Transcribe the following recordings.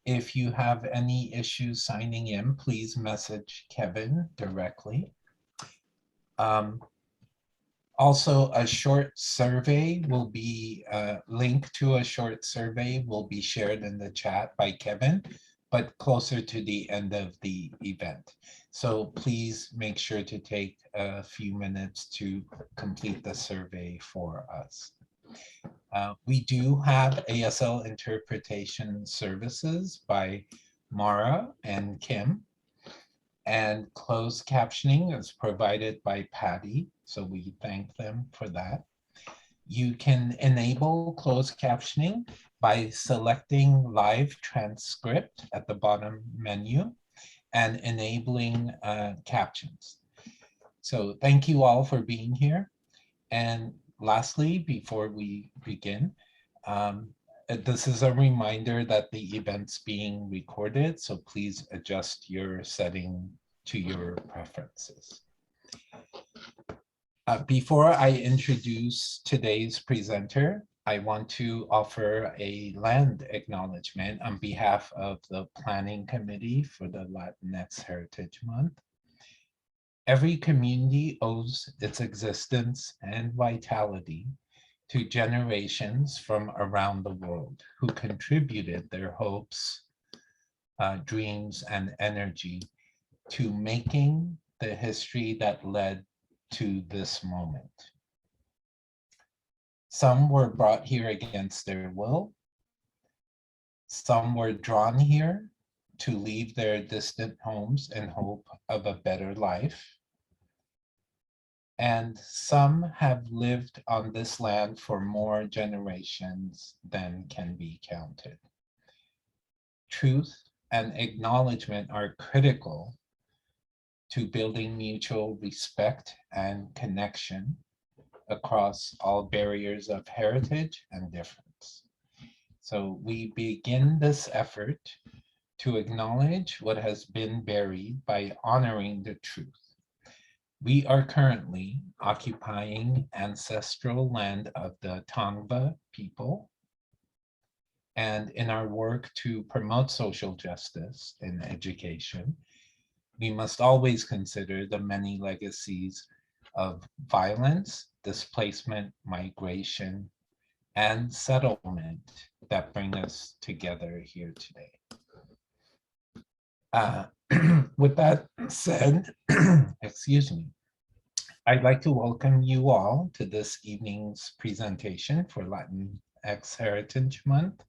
If you have any issues signing in, please message Kevin directly. Also, a short survey will be, linked to a short survey will be shared in the chat by Kevin, but closer to the end of the event. So please make sure to take a few minutes to complete the survey for us. We do have ASL interpretation services by Mara and Kim, and closed captioning is provided by Patty, so we thank them for that. You can enable closed captioning by selecting live transcript at the bottom menu and enabling captions. So thank you all for being here. And lastly, before we begin, this is a reminder that the event's being recorded, so please adjust your setting to your preferences. Before I introduce today's presenter, I want to offer a land acknowledgement on behalf of the Planning Committee for the Latinx Heritage Month. Every community owes its existence and vitality to generations from around the world who contributed their hopes, dreams, and energy to making the history that led to this moment. Some were brought here against their will. Some were drawn here to leave their distant homes in hope of a better life. And some have lived on this land for more generations than can be counted. Truth and acknowledgement are critical to building mutual respect and connection across all barriers of heritage and difference. So we begin this effort to acknowledge what has been buried by honoring the truth. We are currently occupying ancestral land of the Tongva people. And in our work to promote social justice in education, we must always consider the many legacies of violence, displacement, migration, and settlement that bring us together here today. With that said, excuse me, I'd like to welcome you all to this evening's presentation for Latinx Heritage Month.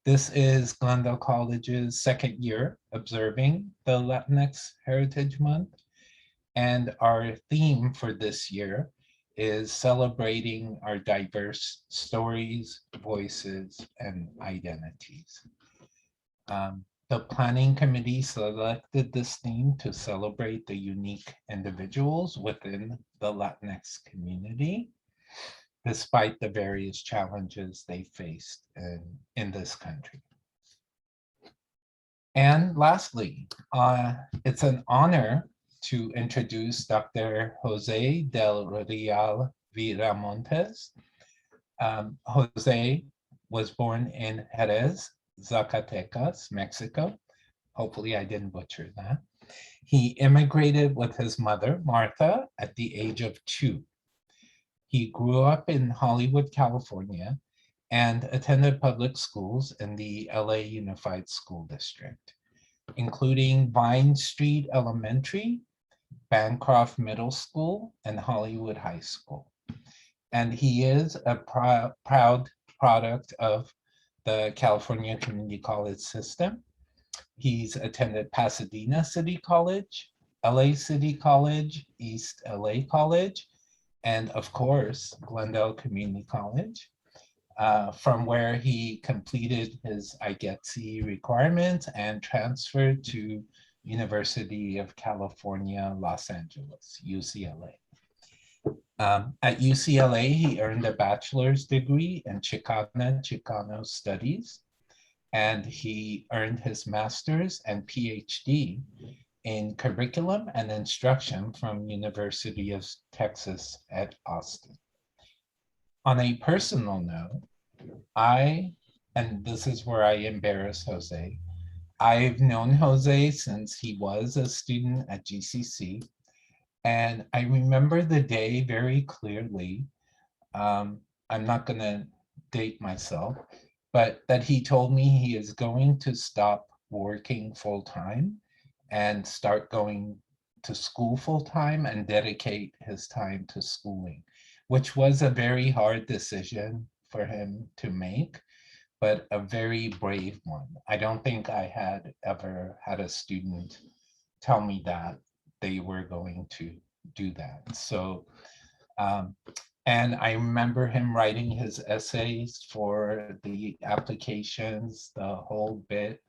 This is Glendale College's second year observing the Latinx Heritage Month, and our theme for this year is celebrating our diverse stories, voices, and identities. The planning committee selected this theme to celebrate the unique individuals within the Latinx community, despite the various challenges they faced in this country. And lastly, it's an honor to introduce Dr. José Del Real Viramontes. Jose was born in Jerez, Zacatecas, Mexico. Hopefully I didn't butcher that. He immigrated with his mother, Martha, at the age of 2. He grew up in Hollywood, California, and attended public schools in the LA Unified School District, including Vine Street Elementary, Bancroft Middle School, and Hollywood High School. And he is a proud product of the California Community College system. He's attended Pasadena City College, LA City College, East LA College, and of course, Glendale Community College, from where he completed his IGETC requirements and transferred to University of California, Los Angeles, UCLA. At UCLA, he earned a bachelor's degree in Chicano Studies, and he earned his master's and PhD in curriculum and instruction from University of Texas at Austin. On a personal note, And this is where I embarrass Jose. I've known Jose since he was a student at GCC. And I remember the day very clearly. I'm not going to date myself, but that he told me he is going to stop working full time and start going to school full time and dedicate his time to schooling, which was a very hard decision for him to make, but a very brave one. I don't think I had ever had a student tell me that they were going to do that. So, and I remember him writing his essays for the applications, the whole bit.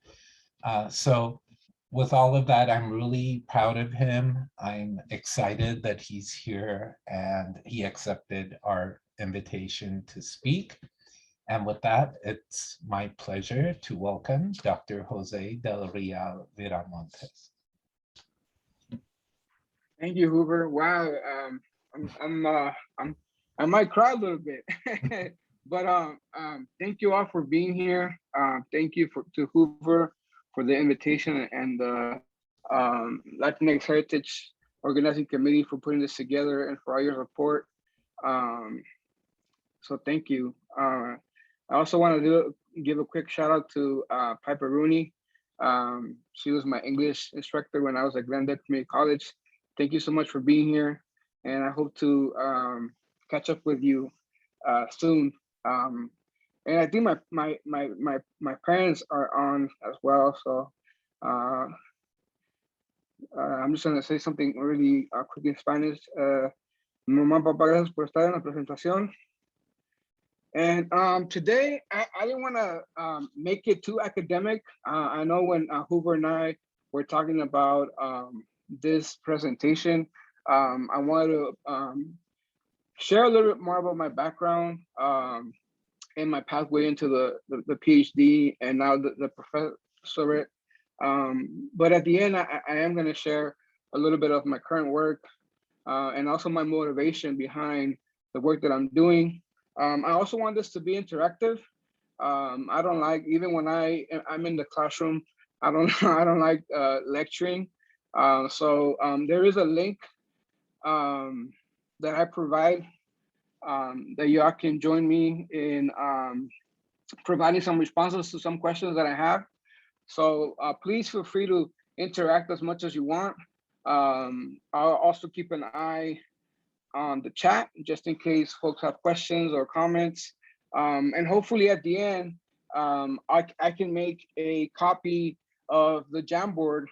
So with all of that, I'm really proud of him. I'm excited that he's here and he accepted our invitation to speak. And with that, it's my pleasure to welcome Dr. Jose Del Real Viramontes. Thank you, Hoover. Wow, I might cry a little bit, but thank you all for being here. Thank you to Hoover for the invitation and the Latinx Heritage Organizing Committee for putting this together and for all your support. So thank you. I also want to give a quick shout out to Piper Rooney. She was my English instructor when I was at Glendale Community College. Thank you so much for being here, and I hope to catch up with you soon. And I think my parents are on as well, so I'm just gonna say something really quick in Spanish. Mamá, papá, gracias por estar en la presentación. And today, I didn't want to make it too academic. I know when Hoover and I were talking about this presentation, I wanted to share a little bit more about my background and my pathway into the PhD and now the professorate. But at the end, I am going to share a little bit of my current work and also my motivation behind the work that I'm doing. I also want this to be interactive. I don't like, even when I'm in the classroom, I don't like lecturing. So there is a link that I provide that y'all can join me in providing some responses to some questions that I have. So please feel free to interact as much as you want. I'll also keep an eye on the chat just in case folks have questions or comments. And hopefully at the end, I can make a copy of the Jamboard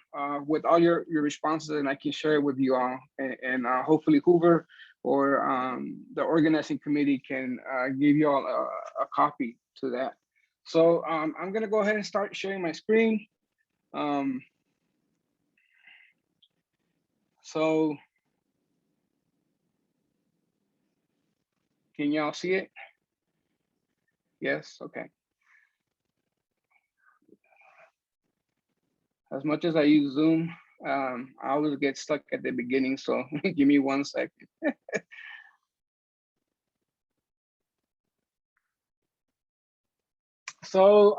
with all your responses, and I can share it with you all. And hopefully Hoover or the organizing committee can give you all a copy to that. So I'm gonna go ahead and start sharing my screen. So can y'all see it? Yes, okay. As much as I use Zoom, I always get stuck at the beginning, so give me 1 second. So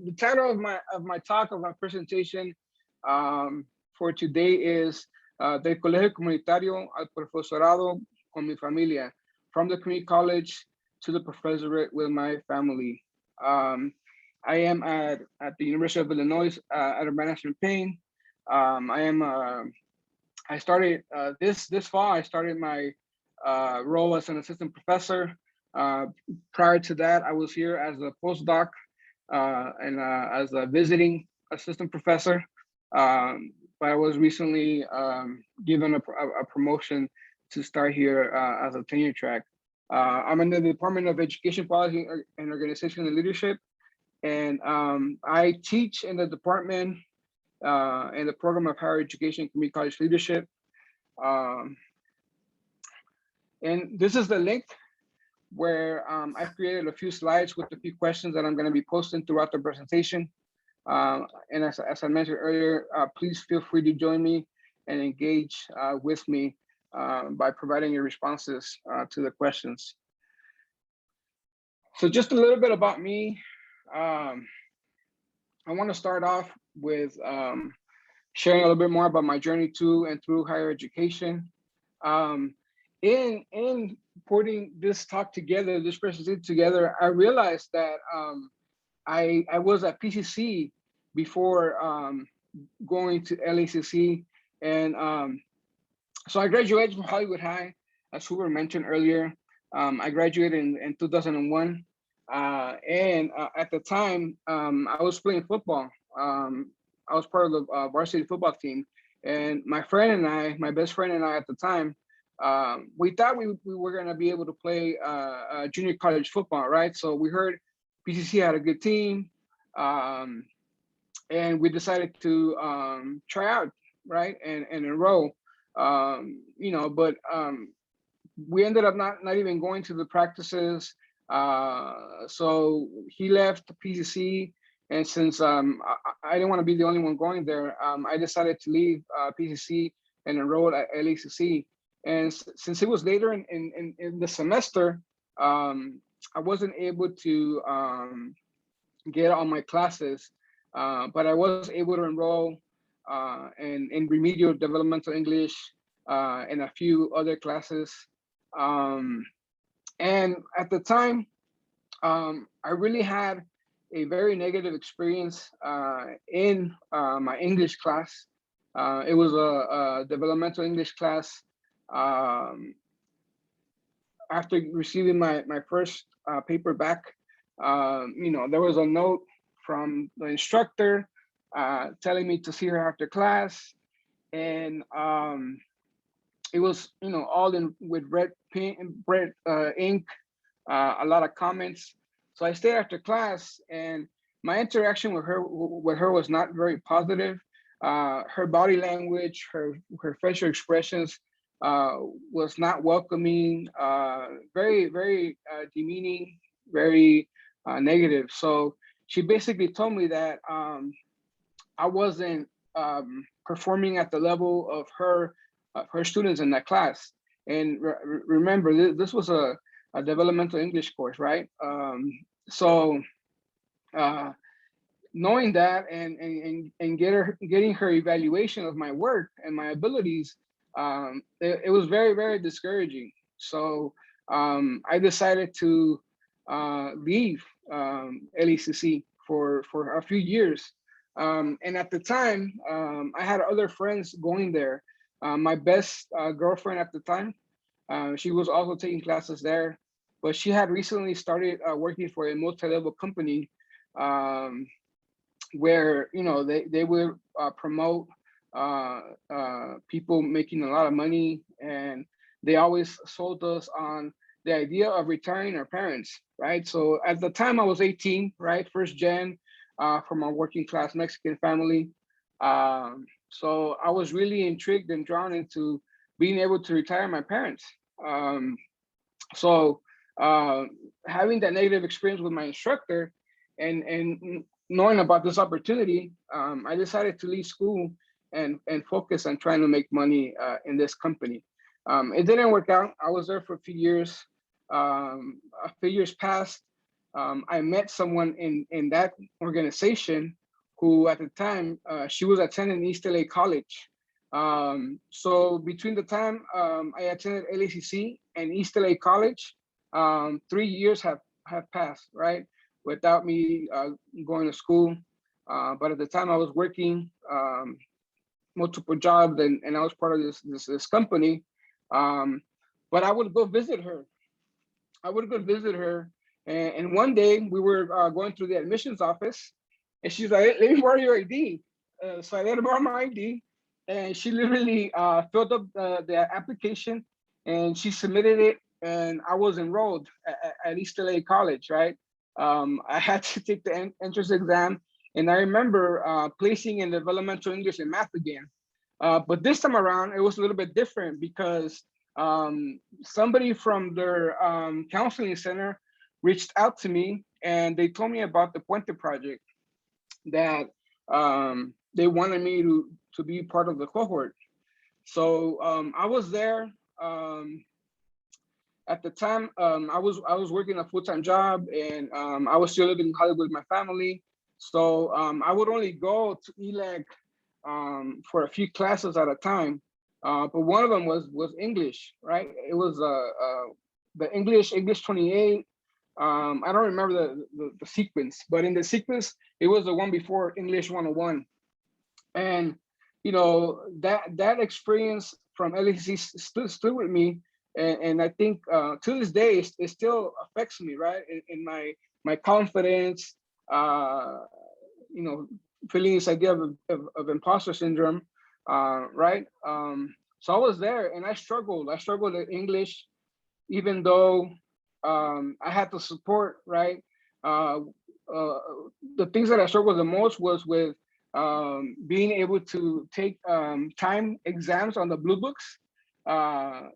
the title of my talk, of my presentation for today is Del Colegio Comunitario al Profesorado con mi Familia, from the community college to the professorate with my family. I am at the University of Illinois at Urbana-Champaign. I started this fall. I started my role as an assistant professor. Prior to that, I was here as a postdoc and as a visiting assistant professor. But I was recently given a promotion to start here as a tenure track. I'm in the Department of Education Policy and Organization and Leadership. And I teach in the department in the program of higher education, community college leadership. And this is the link where I've created a few slides with a few questions that I'm going to be posting throughout the presentation. And as I mentioned earlier, please feel free to join me and engage with me by providing your responses to the questions. So just a little bit about me. I want to start off with sharing a little bit more about my journey to and through higher education. In putting this talk together, this presentation together, I realized that I was at PCC before going to LACC, and so I graduated from Hollywood High, as Hoover mentioned earlier. I graduated in 2001, and at the time I was playing football. I was part of the varsity football team, and my friend and I, my best friend and I at the time, we thought we were going to be able to play junior college football, right? So we heard PCC had a good team, and we decided to try out, right, and enroll. You know, but we ended up not even going to the practices. So he left PCC, and since I didn't want to be the only one going there, I decided to leave PCC and enroll at LACC. And since it was later in the semester, I wasn't able to get all my classes, but I was able to enroll in remedial developmental English and a few other classes. And at the time, I really had a very negative experience in my English class. It was a developmental English class. After receiving my first paper back, you know, there was a note from the instructor telling me to see her after class, and it was, you know, all in with red ink, a lot of comments. So I stayed after class, and my interaction with her was not very positive. Her body language, her facial expressions was not welcoming, very demeaning, very negative. So she basically told me that I wasn't performing at the level of her students in that class. And remember, this was a developmental English course, right? So knowing that and getting her evaluation of my work and my abilities, it was very discouraging. So I decided to leave LACC for a few years. And at the time, I had other friends going there. My best girlfriend at the time, she was also taking classes there, but she had recently started working for a multi-level company where, you know, they would promote people making a lot of money, and they always sold us on the idea of retiring our parents, right? So at the time I was 18, right? First gen from a working class Mexican family. So I was really intrigued and drawn into being able to retire my parents. So having that negative experience with my instructor and knowing about this opportunity, I decided to leave school and focus on trying to make money in this company. It didn't work out. I was there for a few years. A few years passed. I met someone in that organization who at the time, she was attending East LA College. So between the time I attended LACC and East LA College, 3 years have passed, right? Without me going to school. But at the time I was working multiple jobs, and I was part of this company. But I would go visit her. And one day we were going through the admissions office, and she's like, "Let me borrow your ID." So I let her borrow my ID, and she literally filled up the application, and she submitted it, and I was enrolled at East LA College, right? I had to take the entrance exam, and I remember placing in developmental English and math again. But this time around, it was a little bit different because somebody from their counseling center reached out to me, and they told me about the Puente project, that they wanted me to be part of the cohort. So I was there, at the time, I was working a full-time job, and I was still living in Hollywood with my family. So I would only go to ELAC for a few classes at a time. But one of them was English, right? It was the English 28. I don't remember the sequence, but in the sequence, it was the one before English 101. And you know, that experience from LAC stood with me, and I think to this day it still affects me, right? In my confidence, you know, feeling this idea of imposter syndrome, right? So I was there, and I struggled. I struggled in English, even though I had the support, right? The things that I struggled the most was with being able to take time exams on the blue books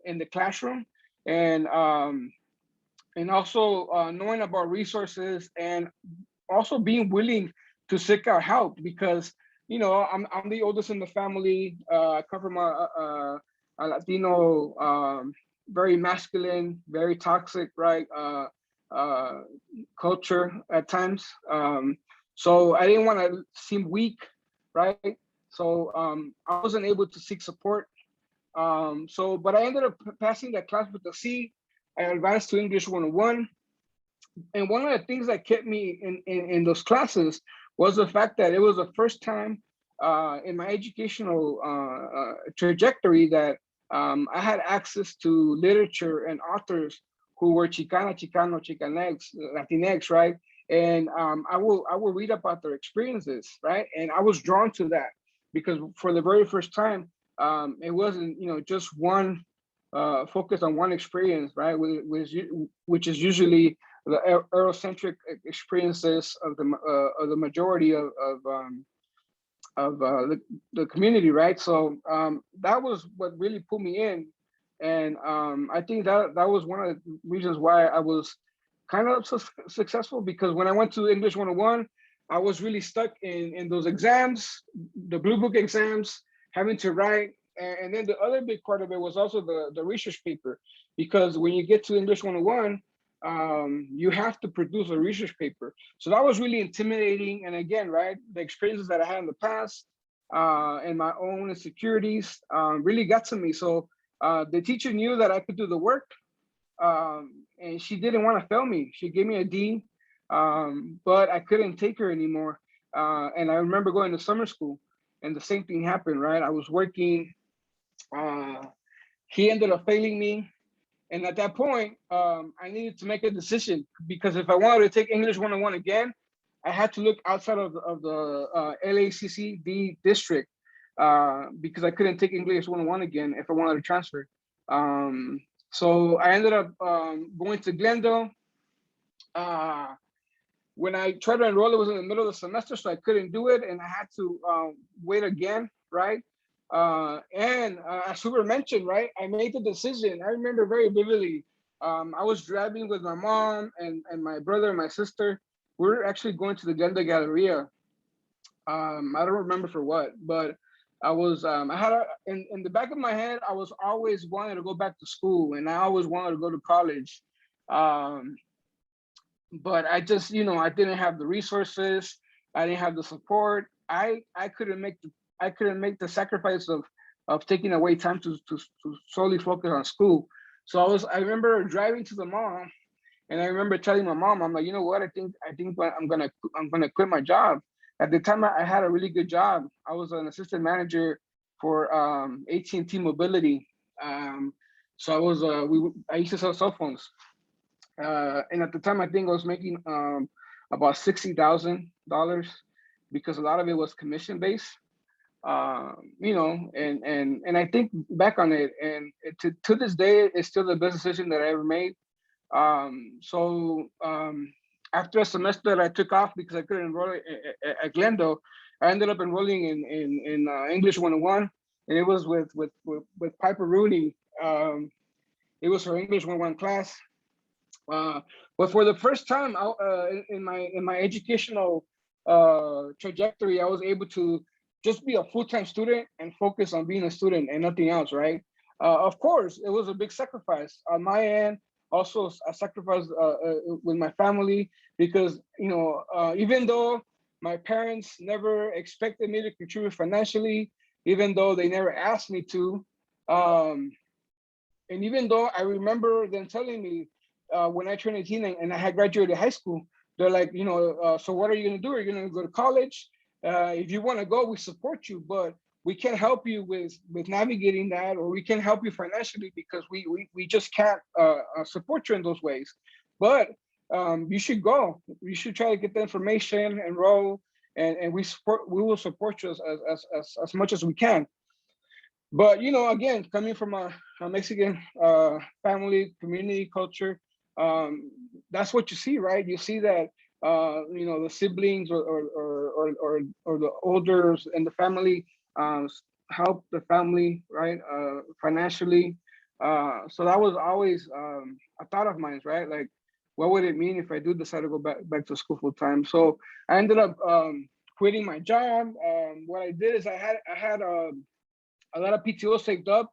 in the classroom, and also knowing about resources, and also being willing to seek out help, because you know, I'm the oldest in the family. I come from a Latino, very masculine, very toxic, right? Culture at times. So I didn't want to seem weak, right? So I wasn't able to seek support. But I ended up passing that class with a C. I advanced to English 101. And one of the things that kept me in those classes was the fact that it was the first time in my educational trajectory that I had access to literature and authors who were Chicana, Chicano, Chicanx, Latinx, right? And I will read about their experiences, right? And I was drawn to that because for the very first time, it wasn't, you know, just one focus on one experience, right? Which is usually the Eurocentric experiences of the majority of the community, right? So that was what really pulled me in, and I think that was one of the reasons why I was kind of successful, because when I went to English 101, I was really stuck in those exams, the blue book exams, having to write, and then the other big part of it was also the research paper, because when you get to English 101, you have to produce a research paper. So that was really intimidating. And again, right, the experiences that I had in the past and my own insecurities really got to me. So the teacher knew that I could do the work, and she didn't want to fail me. She gave me a D, but I couldn't take her anymore. And I remember going to summer school, and the same thing happened, right? I was working. He ended up failing me. And at that point, I needed to make a decision, because if I wanted to take English 101 again, I had to look outside of the LACCD district, because I couldn't take English 101 again if I wanted to transfer. So I ended up going to Glendale. When I tried to enroll, it was in the middle of the semester, so I couldn't do it, and I had to wait again, right? And as Hubert mentioned, right, I made the decision. I remember very vividly. I was driving with my mom and my brother and my sister. We were actually going to the Glendale Galleria. I don't remember for what, but I was, I had in the back of my head, I was always wanting to go back to school, and I always wanted to go to college. But I just, you know, I didn't have the resources. I didn't have the support. I couldn't make the sacrifice of taking away time to solely focus on school. So I remember driving to the mall, and I remember telling my mom, I'm like, you know what, I think I'm gonna quit my job. At the time, I had a really good job. I was an assistant manager for AT&T Mobility. So I used to sell cell phones. And at the time, I think I was making about $60,000, because a lot of it was commission based. You know, and I think back on it, and to this day, it's still the best decision that I ever made. After a semester that I took off because I couldn't enroll at Glendale, I ended up enrolling in English 101, and it was with Piper Rooney. It was her English 101 class. But for the first time in my educational trajectory, I was able to just be a full-time student and focus on being a student and nothing else, right? Of course, it was a big sacrifice on my end, also a sacrifice with my family, because, you know, even though my parents never expected me to contribute financially, even though they never asked me to, and even though I remember them telling me when I turned 18 and I had graduated high school, they're like, you know, so what are you gonna do? Are you gonna go to college? If you wanna go, we support you, but we can't help you with navigating that, or we can't help you financially because we just can't support you in those ways. But you should go. You should try to get the information, enroll, and we will support you as much as we can. But, you know, again, coming from a Mexican family, community, culture, that's what you see, right? You see that, you know, the siblings or the elders in the family help the family, right, financially. So that was always a thought of mine, right? Like, what would it mean if I do decide to go back to school full time? So I ended up quitting my job. What I did is I had a lot of PTO saved up,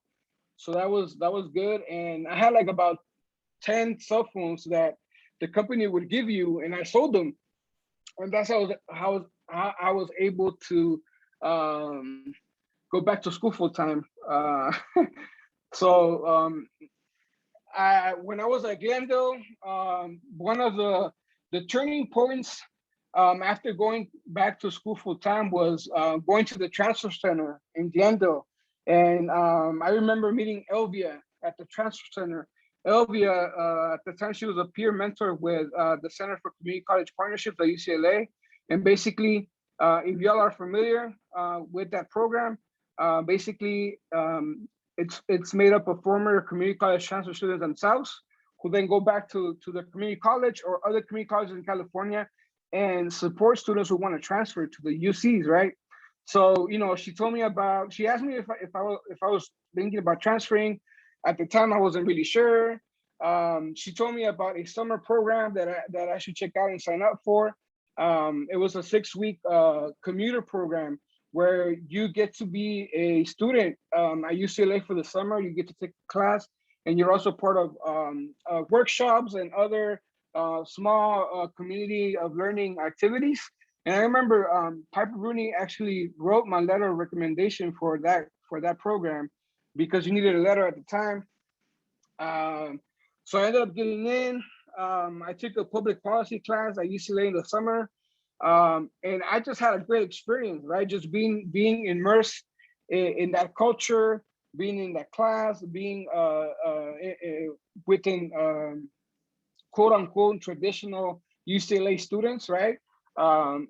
so that was good. And I had like about 10 cell phones that the company would give you, and I sold them, and that's how I was able to go back to school full time. So when I was at Glendale, one of the turning points after going back to school full time was going to the transfer center in Glendale. And I remember meeting Elvia at the transfer center. Elvia, at the time, she was a peer mentor with the Center for Community College Partnerships at UCLA. And basically, if y'all are familiar with that program, basically, it's made up of former community college transfer students themselves, who then go back to the community college or other community colleges in California and support students who want to transfer to the UCs, right? So, you know, she asked me if I was thinking about transferring. At the time, I wasn't really sure. She told me about a summer program that I should check out and sign up for. It was a 6-week commuter program where you get to be a student at UCLA for the summer. You get to take a class, and you're also part of workshops and other small community of learning activities. And I remember Piper Rooney actually wrote my letter of recommendation for that program, because you needed a letter at the time. So I ended up getting in. I took a public policy class at UCLA in the summer. And I just had a great experience, right? Just being immersed in that culture, being in that class, being within quote unquote traditional UCLA students, right? I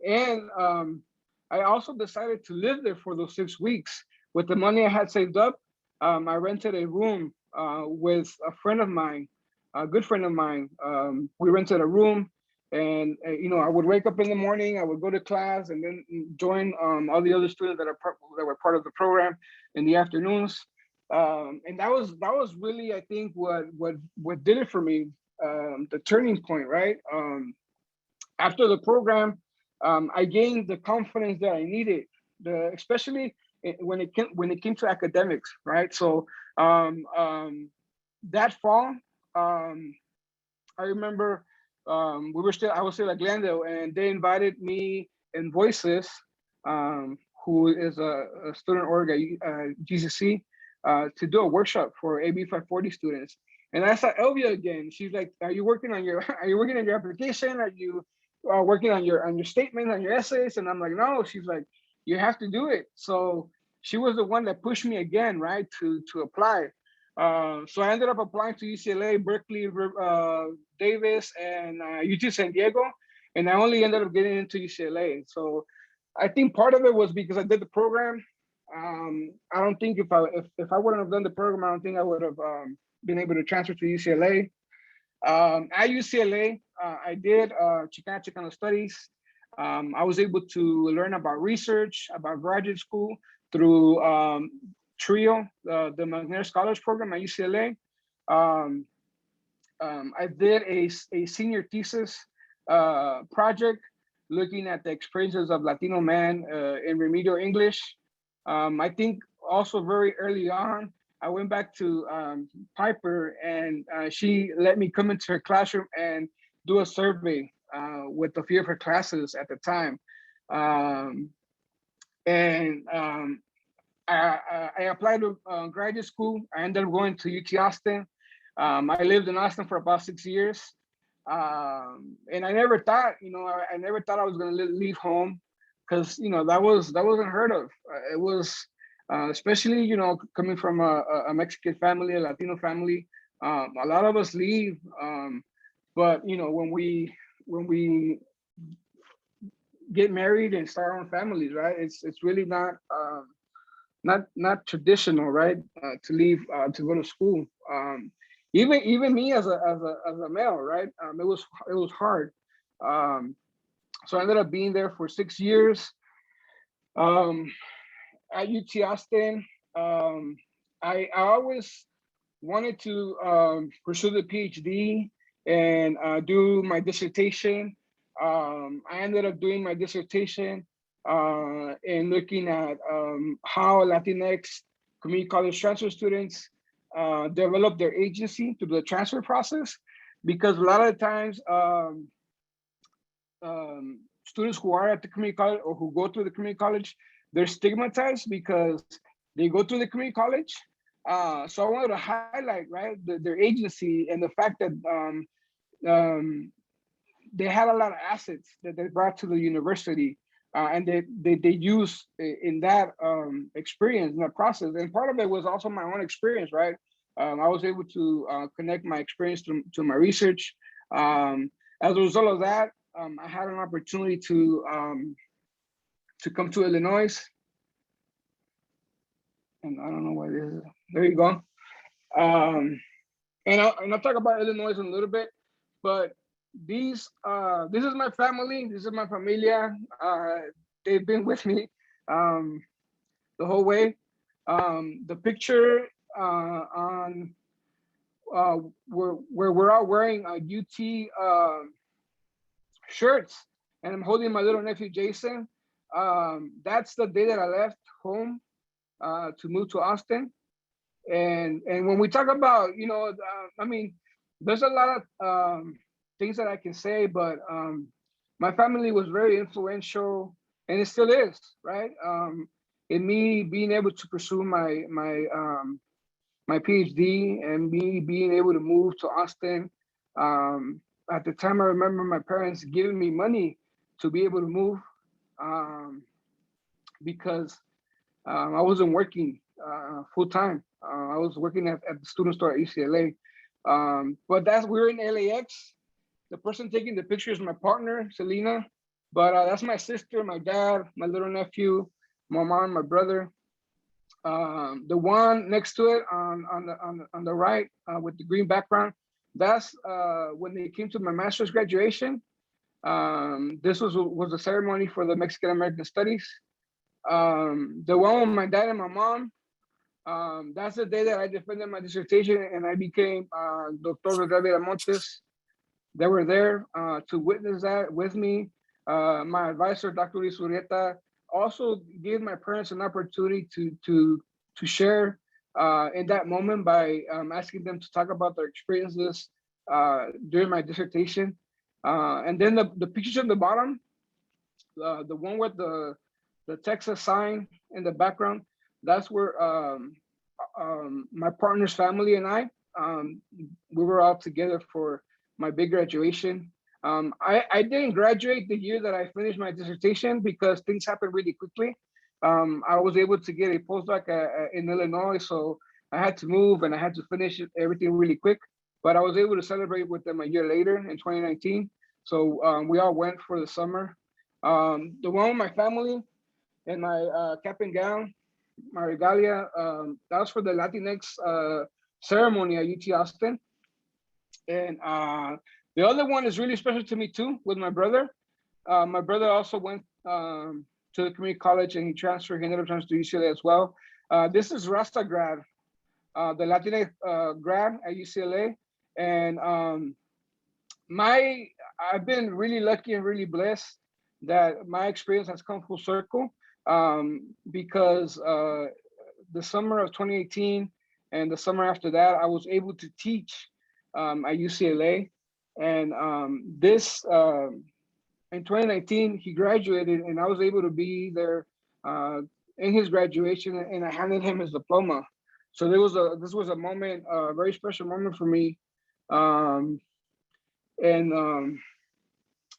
also decided to live there for those 6 weeks. With the money I had saved up, I rented a room with a friend of mine, a good friend of mine. We rented a room, and you know, I would wake up in the morning, I would go to class, and then join all the other students that were part of the program in the afternoons. And that was really, I think, what did it for me, the turning point, right? After the program, I gained the confidence that I needed, especially when it came to academics, right? So that fall, I remember I was still at Glendale, and they invited me and Voices, who is a student org at GCC, to do a workshop for AB 540 students. And I saw Elvia again. She's like, "Are you working on your application? Are you working on your statement, on your essays?" And I'm like, "No." She's like, "You have to do it." So she was the one that pushed me again, right, to apply. So I ended up applying to UCLA, Berkeley, Davis, and UT San Diego, and I only ended up getting into UCLA. So I think part of it was because I did the program. I don't think if I wouldn't have done the program, I don't think I would have been able to transfer to UCLA. At UCLA, I did Chicano studies. I was able to learn about research, about graduate school through TRIO, the McNair Scholars Program at UCLA. I did a senior thesis project looking at the experiences of Latino men in remedial English. I think also very early on, I went back to Piper, and she let me come into her classroom and do a survey with a few of her classes at the time. And I applied to graduate school. I ended up going to UT Austin. I lived in Austin for about 6 years. And I never thought, I never thought I was going to leave home, because, that wasn't heard of. It was, especially, coming from a Mexican family, a Latino family, a lot of us leave. But, when we get married and start our own families, right? It's really not traditional, right? To leave to go to school. Even me as a male, right? It was hard. So I ended up being there for 6 years at UT Austin. I always wanted to pursue the PhD and do my dissertation. I ended up doing my dissertation and looking at how Latinx community college transfer students develop their agency through the transfer process, because a lot of the times students who are at the community college or who go through the community college, they're stigmatized because they go through the community college. So I wanted to highlight, right, their agency and the fact that they had a lot of assets that they brought to the university, and they use in that experience, in that process. And part of it was also my own experience, right? I was able to connect my experience to my research. As a result of that, I had an opportunity to come to Illinois. And I don't know why this is. There you go. And I'll talk about Illinois in a little bit, but this is my family. This is my familia. They've been with me the whole way. The picture on where we're all wearing UT shirts, and I'm holding my little nephew Jason. That's the day that I left home to move to Austin. And when we talk about, I mean, there's a lot of things that I can say, but my family was very influential, and it still is, right? In me being able to pursue my PhD, and me being able to move to Austin. At the time, I remember my parents giving me money to be able to move, because I wasn't working full time. I was working at the student store at UCLA. But we're in LAX. The person taking the picture is my partner, Selena. But that's my sister, my dad, my little nephew, my mom, my brother. The one next to it on the right with the green background, that's when they came to my master's graduation. This was a ceremony for the Mexican American Studies. The one with my dad and my mom, that's the day that I defended my dissertation and I became Dr. José Del Real Viramontes. They were there to witness that with me. My advisor, Dr. Luis Urrieta, also gave my parents an opportunity to share in that moment by asking them to talk about their experiences during my dissertation. And then the pictures on the bottom, the one with the Texas sign in the background, that's where my partner's family and I, we were all together for my big graduation. I didn't graduate the year that I finished my dissertation because things happened really quickly. I was able to get a postdoc in Illinois, so I had to move and I had to finish everything really quick. But I was able to celebrate with them a year later in 2019. So we all went for the summer. The one with my family and my cap and gown, my regalia, that was for the Latinx ceremony at UT Austin. And the other one is really special to me too, with my brother. My brother also went to the community college and he ended up transferring to UCLA as well. This is Rasta grad, the Latinx grad at UCLA. And I've been really lucky and really blessed that my experience has come full circle, because the summer of 2018, And the summer after that, I was able to teach at UCLA. And in 2019, he graduated, and I was able to be there in his graduation, and I handed him his diploma. So this was a moment, a very special moment for me. And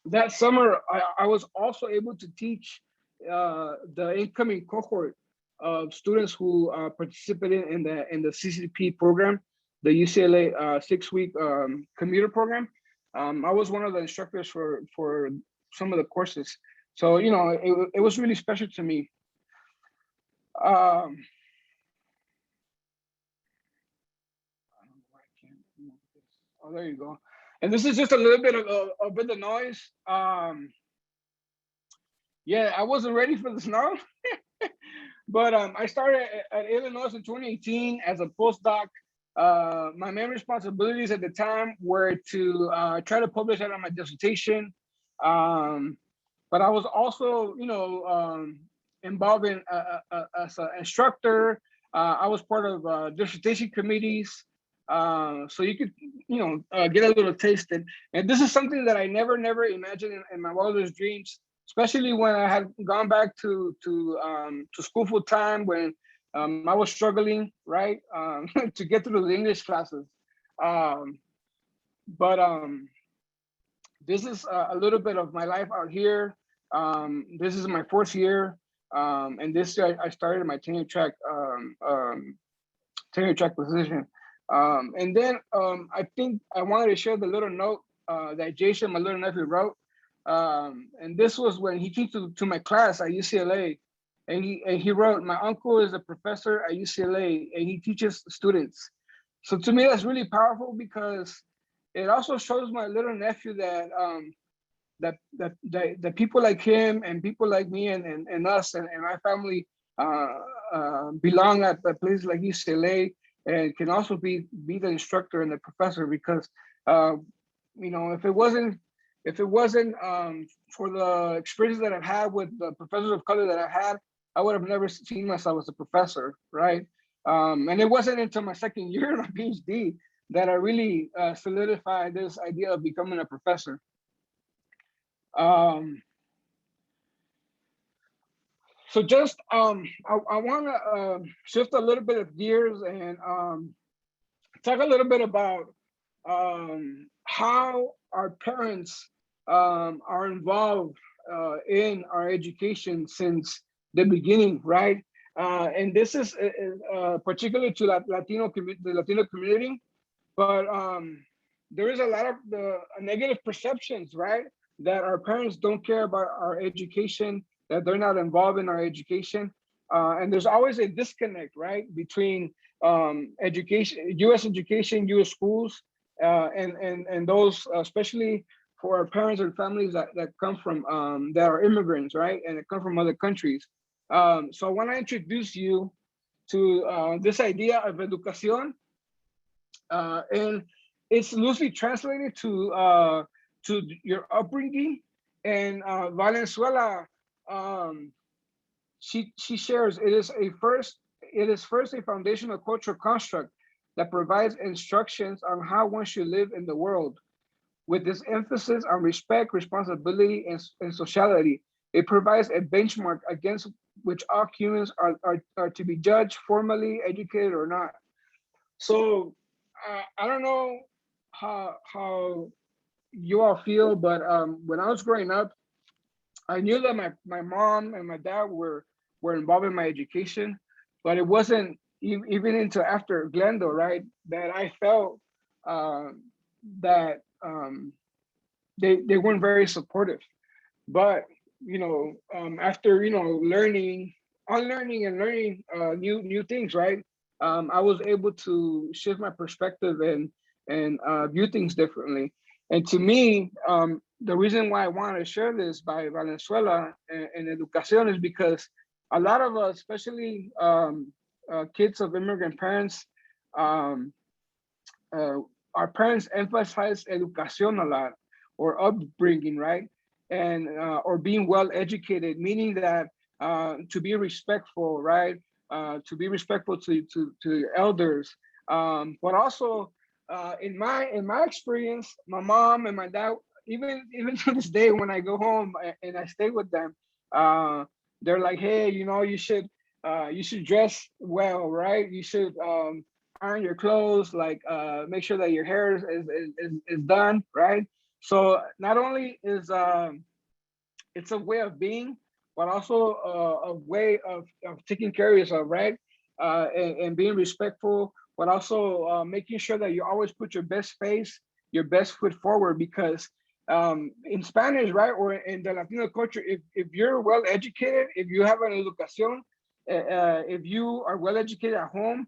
that summer, I was also able to teach the incoming cohort of students who participated in the CCP program, the UCLA 6-week commuter program. I was one of the instructors for some of the courses. So, you know, it was really special to me. Oh, there you go. And this is just a little bit of the noise. Yeah, I wasn't ready for the snow, but I started at Illinois in 2018 as a postdoc. My main responsibilities at the time were to try to publish out on my dissertation. But I was also, you know, involved in as an instructor. I was part of dissertation committees. So you could, you know, get a little taste. And this is something that I never imagined in my wildest dreams, especially when I had gone back to school full time, when I was struggling, right, to get through the English classes. But this is a little bit of my life out here. This is my 4th year, and this year I started my tenure track position. And then I think I wanted to share the little note that Jason, my little nephew, wrote. And this was when he came to my class at UCLA, and he wrote, "My uncle is a professor at UCLA, and he teaches students." So to me, that's really powerful, because it also shows my little nephew that that people like him and people like me and us and my family belong at a place like UCLA, and can also be the instructor and the professor, because you know, if it wasn't for the experiences that I've had with the professors of color that I had, I would have never seen myself as a professor, right? And it wasn't until my 2nd year of my PhD that I really solidified this idea of becoming a professor. So just I want to shift a little bit of gears and talk a little bit about how our parents are involved in our education since the beginning, right? And this is particular to the Latino community, but there is a lot of negative perceptions, right? That our parents don't care about our education, that they're not involved in our education. And there's always a disconnect, right, between education, U.S. education, U.S. schools, and those, especially for our parents and families that come from, that are immigrants, right, and that come from other countries. So I want to introduce you to this idea of educación, and it's loosely translated to your upbringing. And Valenzuela, she shares, it is first a foundational cultural construct that provides instructions on how one should live in the world. With this emphasis on respect, responsibility, and sociality, it provides a benchmark against which all humans are to be judged, formally educated or not. So I don't know how you all feel, but when I was growing up, I knew that my mom and my dad were involved in my education, but it wasn't even into after Glendale, right, that I felt that they weren't very supportive. But you know, after, you know, unlearning and learning new things, right, I was able to shift my perspective and view things differently. And to me, the reason why I wanted to share this by Valenzuela and educación is because a lot of us, especially kids of immigrant parents, our parents emphasize educación a lot, or upbringing, right? And or being well educated, meaning that to be respectful, right? to be respectful to your elders. But also, in my experience, my mom and my dad, even to this day, when I go home and I stay with them, they're like, hey, you should dress well, right? You should iron your clothes, like make sure that your hair is done, right? So not only is it's a way of being, but also a way of taking care of yourself, right? And being respectful, but also making sure that you always put your best face, your best foot forward, because in Spanish, right, or in the Latino culture, if you're well educated, if you have an educación, if you are well educated at home,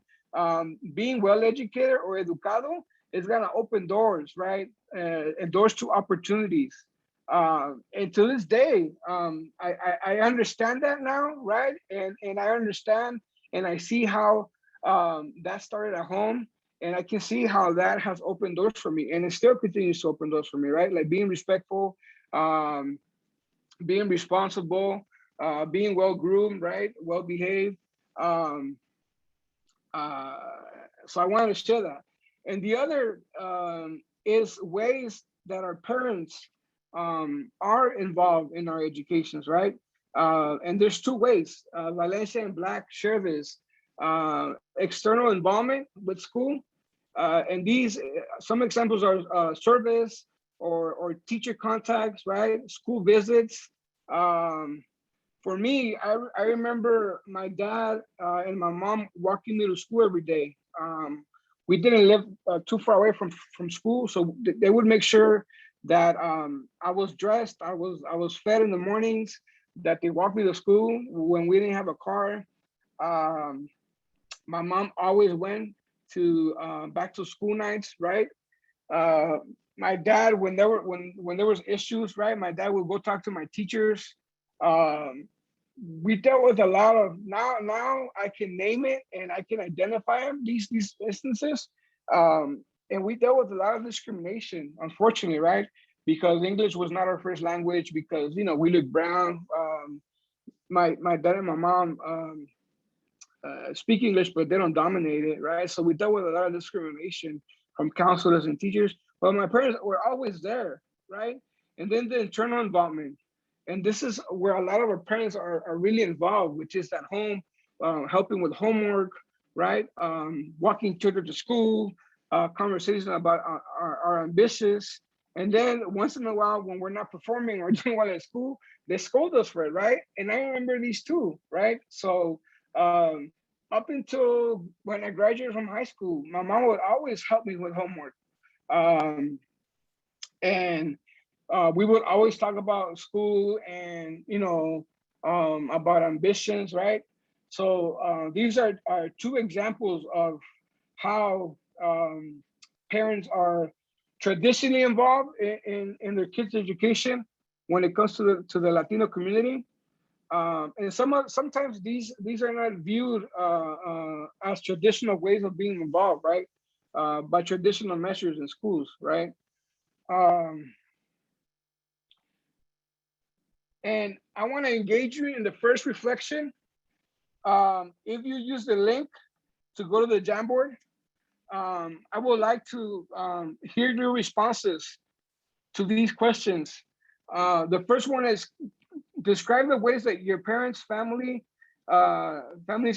being well educated or educado is gonna open doors, right, and doors to opportunities. And to this day, I understand that now, right? And I understand and I see how that started at home, and I can see how that has opened doors for me, and it still continues to open doors for me, right? Like being respectful, being responsible, being well groomed, right? Well behaved. Um, uh, so I wanted to share that. And the other is ways that our parents are involved in our educations, right? And there's two ways. Valencia and Black share this. External involvement with school. And these, some examples are service or teacher contacts, right? School visits. For me, I remember my dad and my mom walking me to school every day. We didn't live too far away from school, so they would make sure that I was dressed, I was fed in the mornings, that they walked me to school when we didn't have a car. Um, my mom always went to back to school nights, right? Uh, my dad, when there was issues, right? My dad would go talk to my teachers. Um, we dealt with a lot of now I can name it and I can identify them, these instances. And we dealt with a lot of discrimination, unfortunately, right? Because English was not our first language, because we look brown. My dad and my mom speak English, but they don't dominate it, right? So we dealt with a lot of discrimination from counselors and teachers. But my parents were always there, right? And then the internal involvement. And this is where a lot of our parents are really involved, which is at home, helping with homework, right? Walking children to school, conversation about our ambitions. And then once in a while, when we're not performing or doing well at school, they scold us for it, right? And I remember these too, right? So up until when I graduated from high school, my mom would always help me with homework. Um, and we would always talk about school and about ambitions, right? So these are two examples of how parents are traditionally involved in their kids' education when it comes to the Latino community. And sometimes these are not viewed as traditional ways of being involved, right? By traditional measures in schools, right? Um, and I want to engage you in the first reflection. If you use the link to go to the Jamboard, I would like to hear your responses to these questions. The first one is, describe the ways that your parents' family's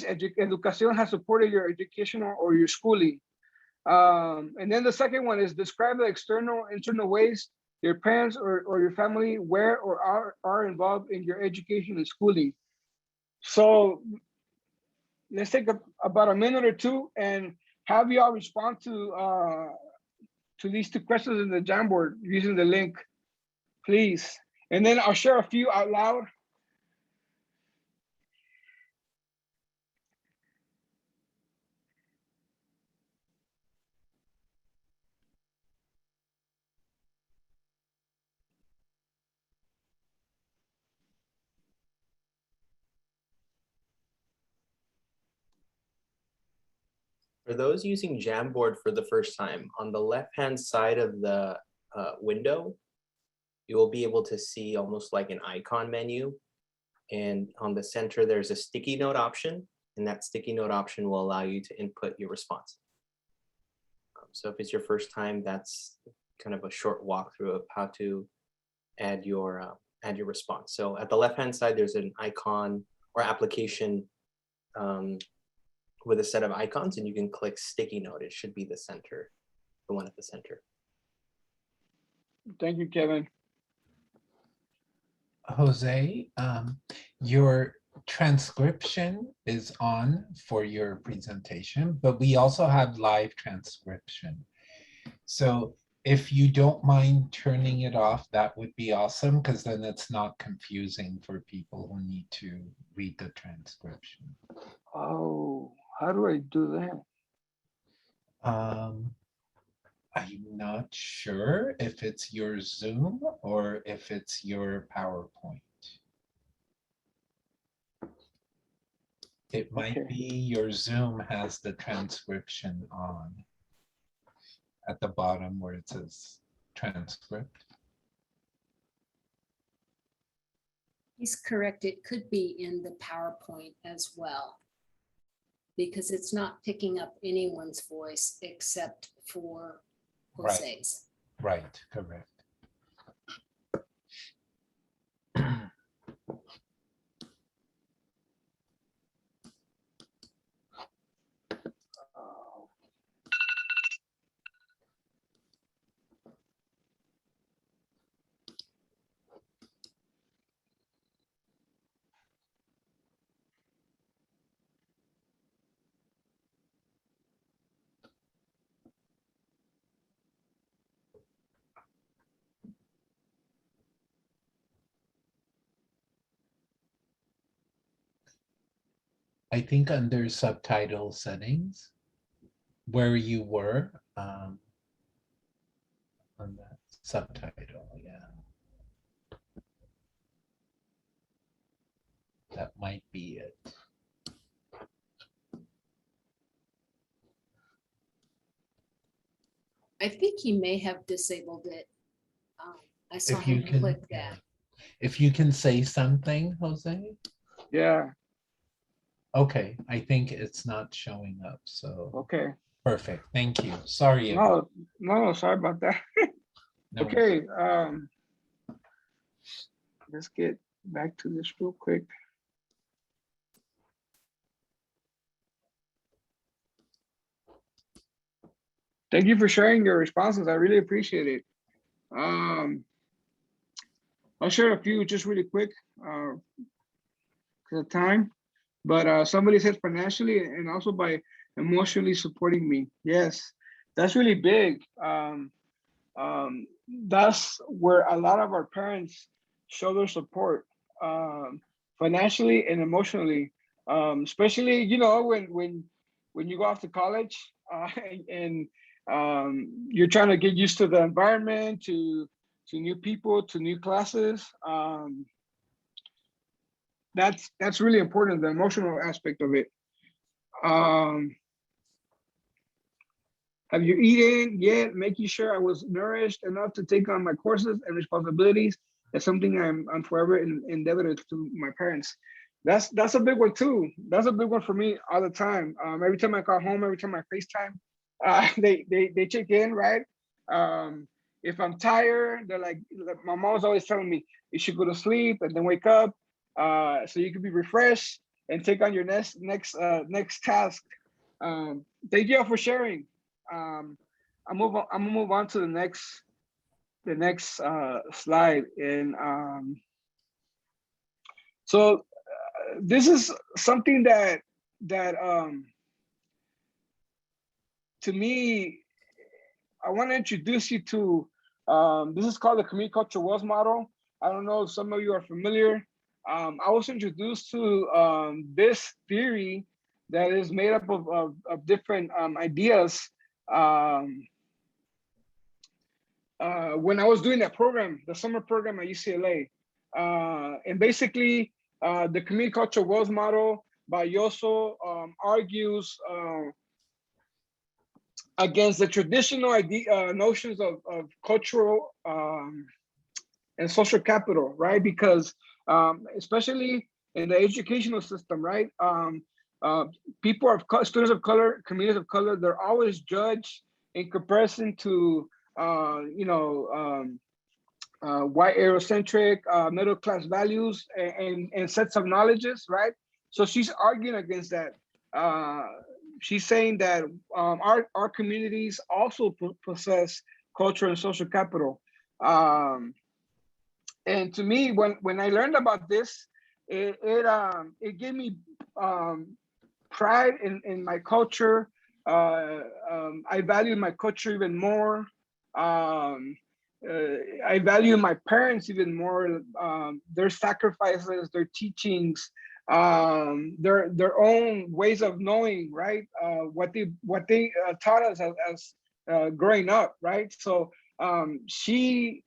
education has supported your educational or your schooling. And then the second one is, describe the internal ways your parents or your family were or are involved in your education and schooling. So let's take about a minute or two and have y'all respond to these two questions in the Jamboard using the link, please. And then I'll share a few out loud. For those using Jamboard for the first time, on the left-hand side of the window, you will be able to see almost like an icon menu. And on the center, there's a sticky note option. and that sticky note option will allow you to input your response. So if it's your first time, that's kind of a short walkthrough of how to add your response. So at the left-hand side, there's an icon or application with a set of icons, and you can click sticky note. It should be the center, the one at the center. Thank you, Kevin. Jose, your transcription is on for your presentation, but we also have live transcription. So if you don't mind turning it off, that would be awesome, because then it's not confusing for people who need to read the transcription. Oh, how do I do that? I'm not sure if it's your Zoom or if it's your PowerPoint. It might be your Zoom has the transcription on at the bottom where it says transcript. He's correct. It could be in the PowerPoint as well, because it's not picking up anyone's voice except for Jose's. Right, correct. I think under subtitle settings, where you were on that subtitle, yeah. That might be it. I think he may have disabled it. I saw If you him can, click yeah. that. If you can say something, Jose. Yeah. Okay, I think it's not showing up, so. Okay. Perfect, thank you. Sorry. No, sorry about that. No. Okay. Let's get back to this real quick. Thank you for sharing your responses. I really appreciate it. I'll share a few just really quick because of time. But somebody said financially and also by emotionally supporting me. Yes, that's really big. That's where a lot of our parents show their support financially and emotionally. Especially, you know, when you go off to college and you're trying to get used to the environment, to new people, to new classes. That's really important, the emotional aspect of it. Have you eaten yet? Making sure I was nourished enough to take on my courses and responsibilities is something I'm forever indebted to my parents. That's a big one too. That's a big one for me all the time. Every time I call home, every time I FaceTime, they check in, right? If I'm tired, they're like my mom's always telling me you should go to sleep and then wake up so you can be refreshed and take on your next task. Thank you all for sharing. I'm gonna move on to the next slide, and so this is something that to me, I want to introduce you to. This is called the Community Culture Wealth Model. I don't know if some of you are familiar. I was introduced to this theory that is made up of different ideas when I was doing that program, the summer program at UCLA. And basically, the Community Culture Wealth Model by Yoso argues against the traditional notions of cultural and social capital, right? Because especially in the educational system, right? people of color, students of color, communities of color, they're always judged in comparison to, white Eurocentric middle class values and sets of knowledges, right? So she's arguing against that. She's saying that our communities also possess cultural and social capital. And to me, when I learned about this, it gave me pride in my culture. I value my culture even more. I value my parents even more. Their sacrifices, their teachings, their own ways of knowing, right? What they taught us as growing up, right? So she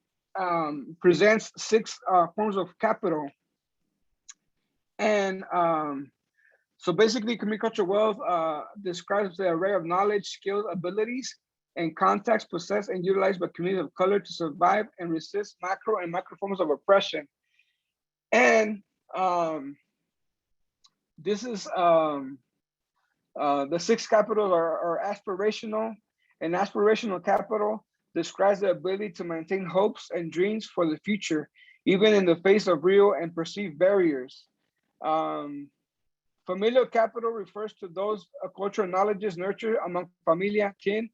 presents 6 forms of capital, and so basically, community cultural wealth describes the array of knowledge, skills, abilities, and contacts possessed and utilized by communities of color to survive and resist macro and micro forms of oppression. And this is the 6 capitals are aspirational, and aspirational capital describes the ability to maintain hopes and dreams for the future, even in the face of real and perceived barriers. Familial capital refers to those cultural knowledges nurtured among familia, kin,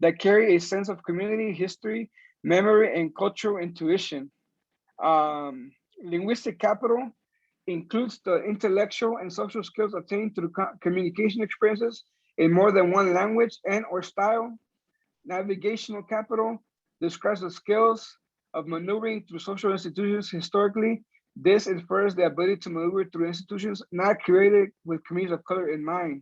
that carry a sense of community, history, memory, and cultural intuition. Linguistic capital includes the intellectual and social skills attained through communication experiences in more than one language and or style. Navigational capital describes the skills of maneuvering through social institutions historically. This infers the ability to maneuver through institutions not created with communities of color in mind.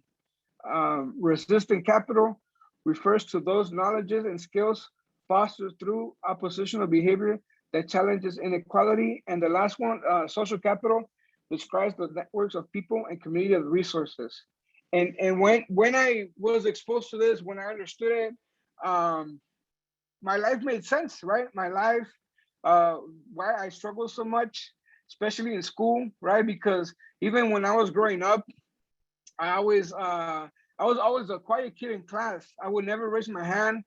Resistant capital refers to those knowledges and skills fostered through oppositional behavior that challenges inequality. And the last one, social capital, describes the networks of people and community of resources. And when I was exposed to this, when I understood it, my life made sense, right? My life, why I struggled so much, especially in school, right? Because even when I was growing up, I was always a quiet kid in class. I would never raise my hand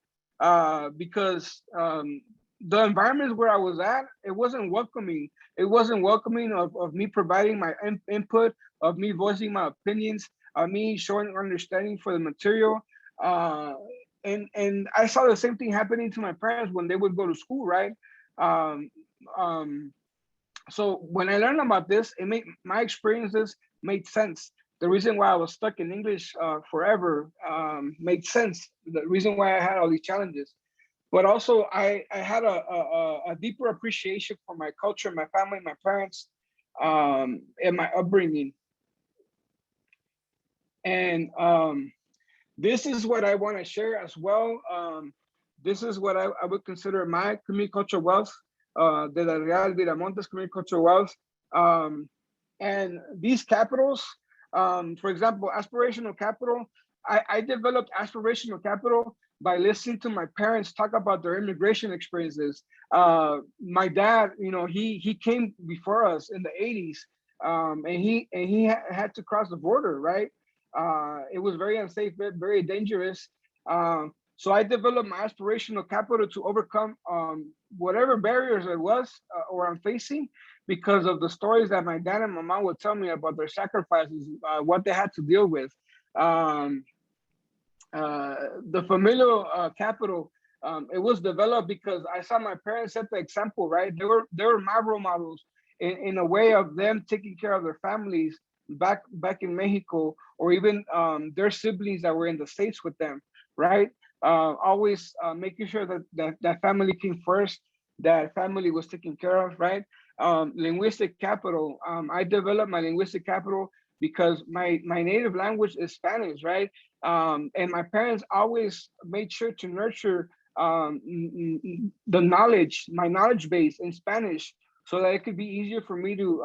because the environment where I was at, it wasn't welcoming. It wasn't welcoming of me providing my input, of me voicing my opinions, of me showing understanding for the material. And I saw the same thing happening to my parents when they would go to school, right? So when I learned about this, it made my experiences made sense. The reason why I was stuck in English forever made sense. The reason why I had all these challenges, but also I had a deeper appreciation for my culture, my family, my parents, and my upbringing. And this is what I want to share as well. This is what I would consider my community cultural wealth, Del Real Viramontes community cultural wealth. And these capitals, for example, aspirational capital, I developed aspirational capital by listening to my parents talk about their immigration experiences. My dad, he came before us in the 80s, and he had to cross the border, right? It was very unsafe, very dangerous. So I developed my aspirational capital to overcome whatever barriers it was or I'm facing, because of the stories that my dad and my mom would tell me about their sacrifices, what they had to deal with. The familial capital, it was developed because I saw my parents set the example, right? They were my role models in a way of them taking care of their families back in Mexico, or even their siblings that were in the States with them, right? Always making sure that family came first, that family was taken care of, right? Linguistic capital, I developed my linguistic capital because my native language is Spanish, right? And my parents always made sure to nurture the knowledge, my knowledge base in Spanish, so that it could be easier for me to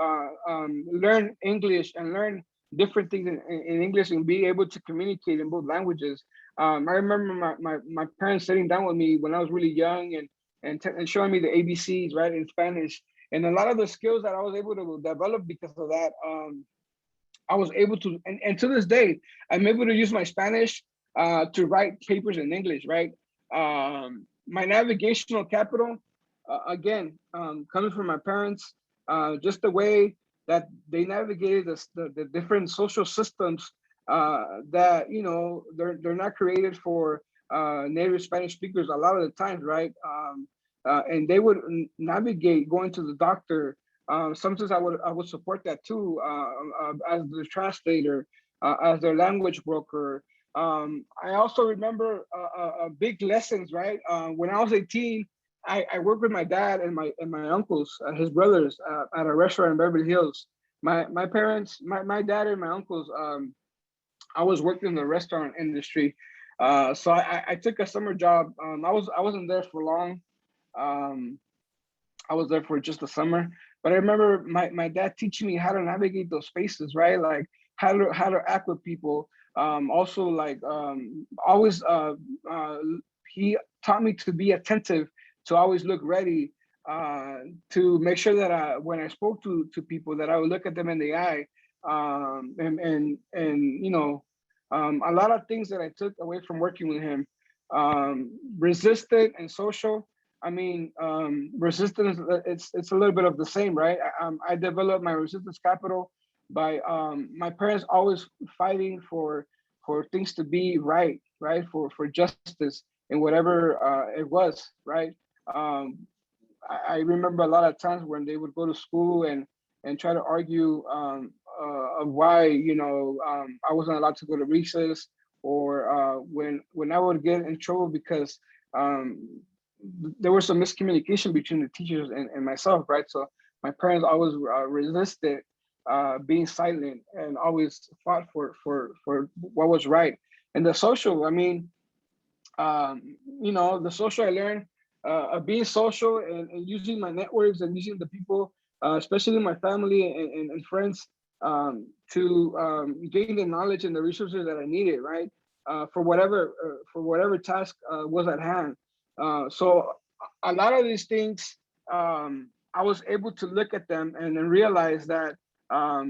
learn English and learn different things in English and be able to communicate in both languages. I remember my parents sitting down with me when I was really young and showing me the ABCs, right, in Spanish. And a lot of the skills that I was able to develop because of that, I was able to, and to this day, I'm able to use my Spanish to write papers in English, right? My navigational capital, again, coming from my parents, just the way that they navigated the different social systems that, you know, they're not created for native Spanish speakers a lot of the times, right? And they would navigate going to the doctor. Sometimes I would support that too, as the translator, as their language broker. I also remember big lessons, right? When I was 18, I worked with my dad and my uncles, his brothers, at a restaurant in Beverly Hills. My parents, my dad and my uncles, I was working in the restaurant industry. So I took a summer job. I wasn't there for long. I was there for just a summer, but I remember my dad teaching me how to navigate those spaces, right? Like how to act with people. Also, like always, he taught me to be attentive, to always look ready, to make sure that when I spoke to people, that I would look at them in the eye, and you know, a lot of things that I took away from working with him. Resistant and social. I mean, resistance, it's a little bit of the same, right? I developed my resistance capital by my parents always fighting for things to be right, for justice and whatever it was, right? I remember a lot of times when they would go to school and try to argue of why, you know, I wasn't allowed to go to recess, or when I would get in trouble because there was some miscommunication between the teachers and myself, right? So my parents always resisted being silent and always fought for what was right. And the social, I mean, you know, the social I learned, being social and using my networks and using the people, especially my family and friends, to gain the knowledge and the resources that I needed, right? For whatever task was at hand. So a lot of these things, I was able to look at them and then realize that a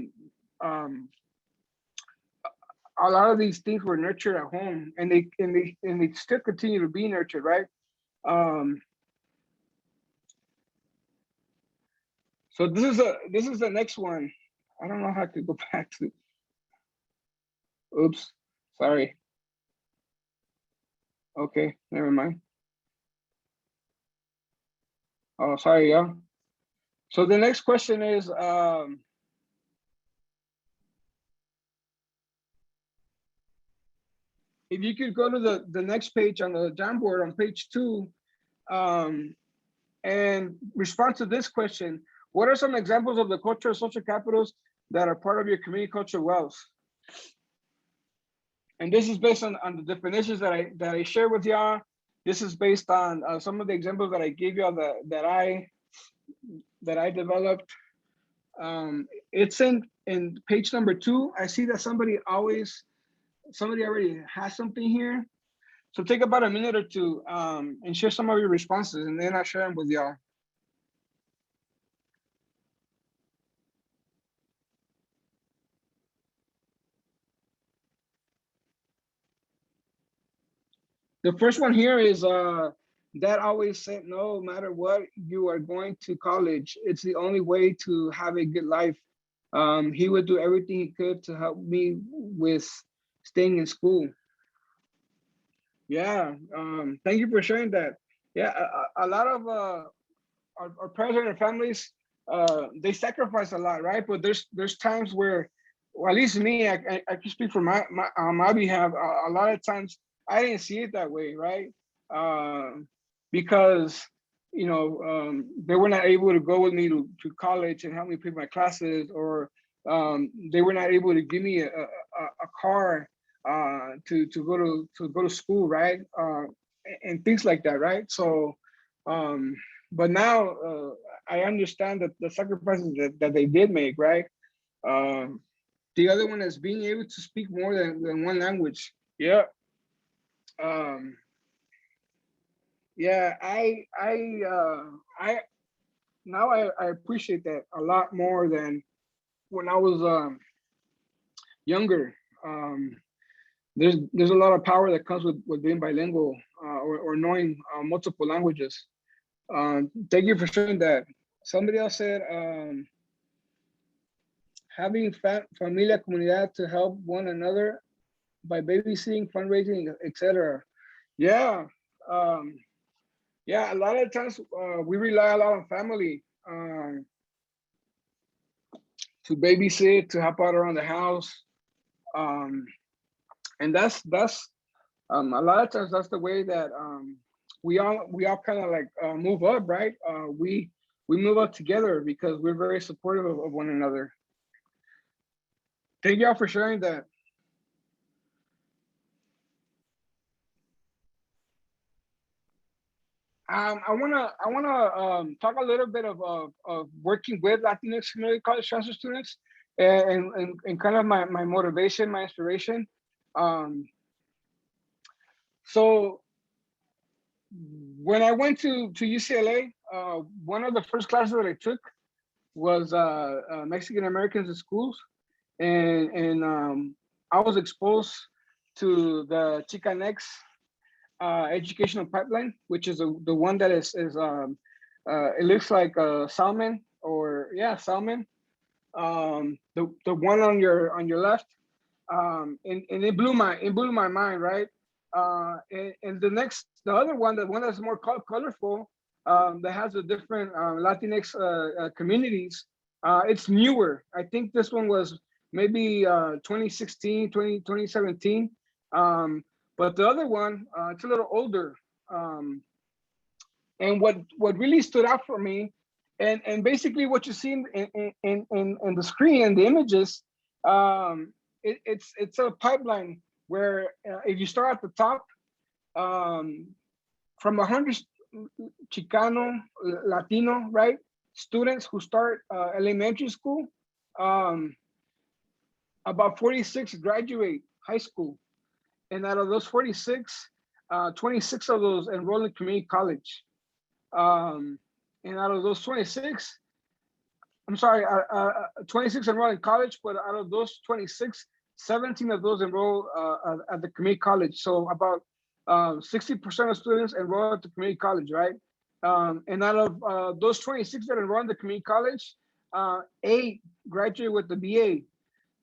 lot of these things were nurtured at home, and they still continue to be nurtured, right? So this is the next one. I don't know how to go back to. Oops, sorry. Okay, never mind. Oh, sorry, y'all. So the next question is, if you could go to the next page on the Jamboard on page 2, and respond to this question: what are some examples of the cultural social capitals that are part of your community culture wealth? And this is based on the definitions that I shared with y'all. This is based on some of the examples that I gave y'all that I developed. It's in page number 2. I see that somebody already has something here. So take about a minute or two and share some of your responses, and then I'll share them with y'all. The first one here is Dad always said, no matter what, you are going to college. It's the only way to have a good life. He would do everything he could to help me with staying in school. Yeah, thank you for sharing that. Yeah, a lot of our parents and our families, they sacrifice a lot, right? But there's times where, well, at least me, I can speak for my on my behalf. A lot of times I didn't see it that way, right? Because you know, they were not able to go with me to college and help me pay my classes, or they were not able to give me a car to go to school, right? And things like that, right? So, but now I understand that the sacrifices that they did make, right? The other one is being able to speak more than one language. Yeah. Yeah, I now I appreciate that a lot more than when I was younger. There's a lot of power that comes with being bilingual or knowing multiple languages. Thank you for sharing that. Somebody else said, having Familia Comunidad to help one another by babysitting, fundraising, etc. Yeah, yeah. A lot of times we rely a lot on family to babysit, to help out around the house, and that's a lot of times that's the way that we all kind of like move up, right? We move up together because we're very supportive of one another. Thank y'all for sharing that. I wanna talk a little bit of working with Latinx community college transfer students and kind of my motivation, my inspiration. So when I went to UCLA, one of the first classes that I took was Mexican Americans in schools, and I was exposed to the Chicanx educational pipeline, which is the one that is it looks like salmon, or yeah, salmon. The one on your left, and it blew my mind, right? And the other one, the one that's more colorful, that has a different Latinx communities. It's newer. I think this one was maybe 2016, 2017. But the other one, it's a little older. And what really stood out for me, and basically what you see in the screen and the images, it's a pipeline where if you start at the top, from 100 Chicano, Latino, right, students who start elementary school, about 46 graduate high school. And out of those 46, 26 of those enroll in community college. And out of those 26, I'm sorry, 26 enroll in college, but out of those 26, 17 of those enroll at the community college. So about 60% of students enroll at the community college, right? And out of those 26 that enroll in the community college, 8 graduate with the BA.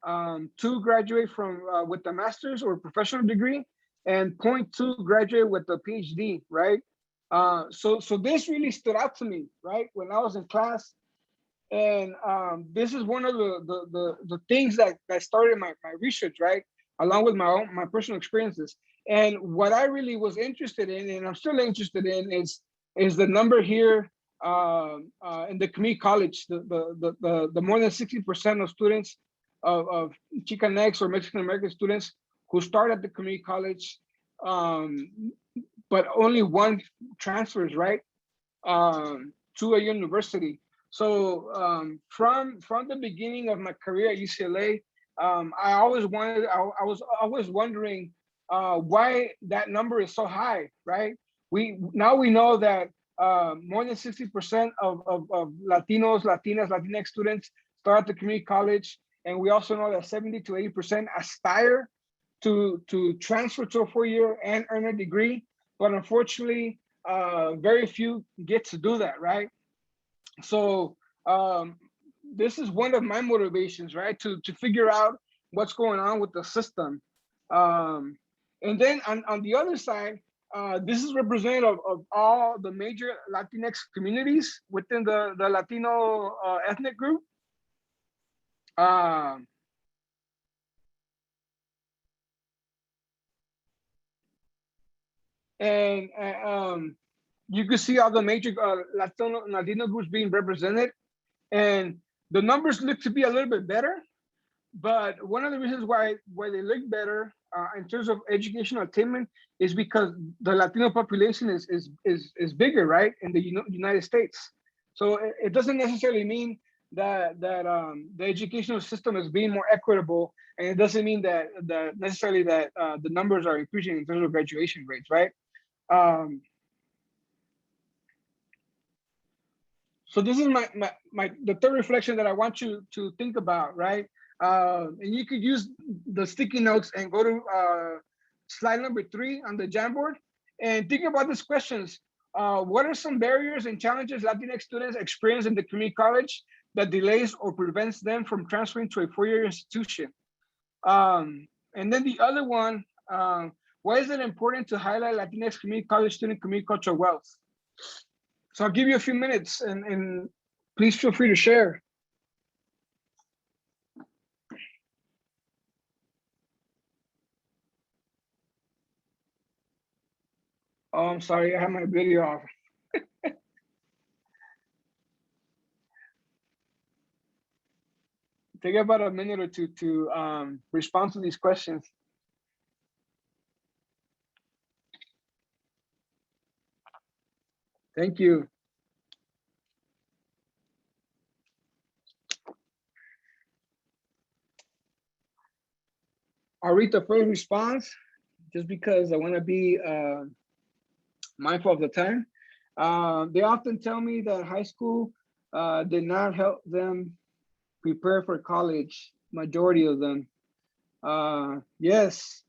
2 graduate from with the master's or professional degree, and 0.2 graduate with the PhD, right? So this really stood out to me, right, when I was in class. And this is one of the things that started my research, right, along with my personal experiences. And what I really was interested in, and I'm still interested in, is the number here in the community college, the more than 60% of students of Chicanx or Mexican American students who start at the community college, but only one transfers, right, to a university. So from the beginning of my career at UCLA, I was always wondering why that number is so high, right? We know that more than 60% of Latinos, Latinas, Latinx students start at the community college. And we also know that 70 to 80% aspire to transfer to a 4-year and earn a degree. But unfortunately, very few get to do that, right? So this is one of my motivations, right? To figure out what's going on with the system. And then on the other side, this is representative of all the major Latinx communities within the Latino ethnic group. And you can see all the major Latino groups being represented, and the numbers look to be a little bit better. But one of the reasons why they look better in terms of educational attainment is because the Latino population is bigger, right, in the United States. So it doesn't necessarily mean that the educational system is being more equitable, and it doesn't mean that necessarily that the numbers are increasing in terms of graduation rates, right? So this is the third reflection that I want you to think about, right? And you could use the sticky notes and go to slide number 3 on the Jamboard and think about these questions. What are some barriers and challenges Latinx students experience in the community college that delays or prevents them from transferring to a 4-year institution? And then the other one, why is it important to highlight Latinx community college student community cultural wealth? So I'll give you a few minutes and please feel free to share. Oh, I'm sorry, I have my video off. Take about a minute or two to respond to these questions. Thank you. I'll read the first response just because I want to be mindful of the time. They often tell me that high school did not help them prepare for college, majority of them. Yes,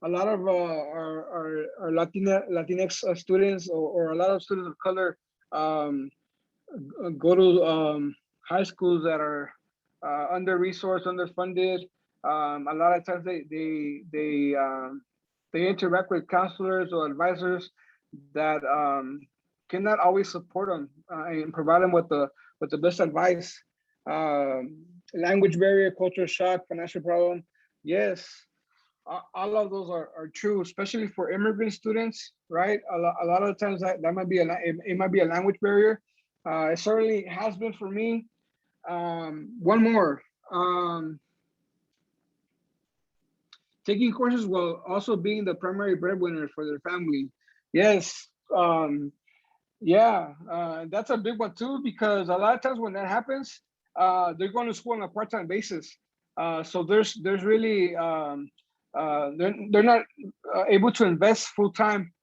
a lot of our Latinx students or a lot of students of color go to high schools that are under-resourced, underfunded. A lot of times they interact with counselors or advisors that cannot always support them and provide them with the best advice. Language barrier, culture shock, financial problem. Yes, all of those are true, especially for immigrant students, right? A lot of times that might be it might be a language barrier. It certainly has been for me. One more. Taking courses while also being the primary breadwinner for their family. Yes, that's a big one too, because a lot of times when that happens, they're going to school on a part-time basis. So there's really, they're not able to invest full-time,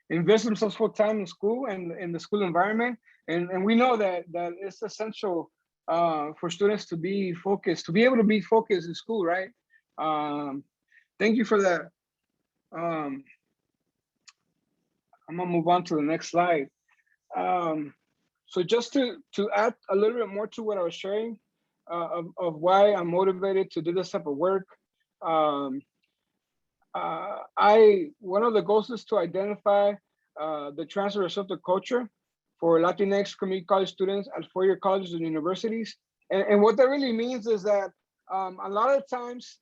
invest themselves full-time in school and in the school environment. And we know that it's essential for students to be focused, to be able to be focused in school, right? Thank you for that. I'm gonna move on to the next slide. So just to add a little bit more to what I was sharing of why I'm motivated to do this type of work. One of the goals is to identify the transfer receptive culture for Latinx community college students at 4-year colleges and universities. And what that really means is that a lot of times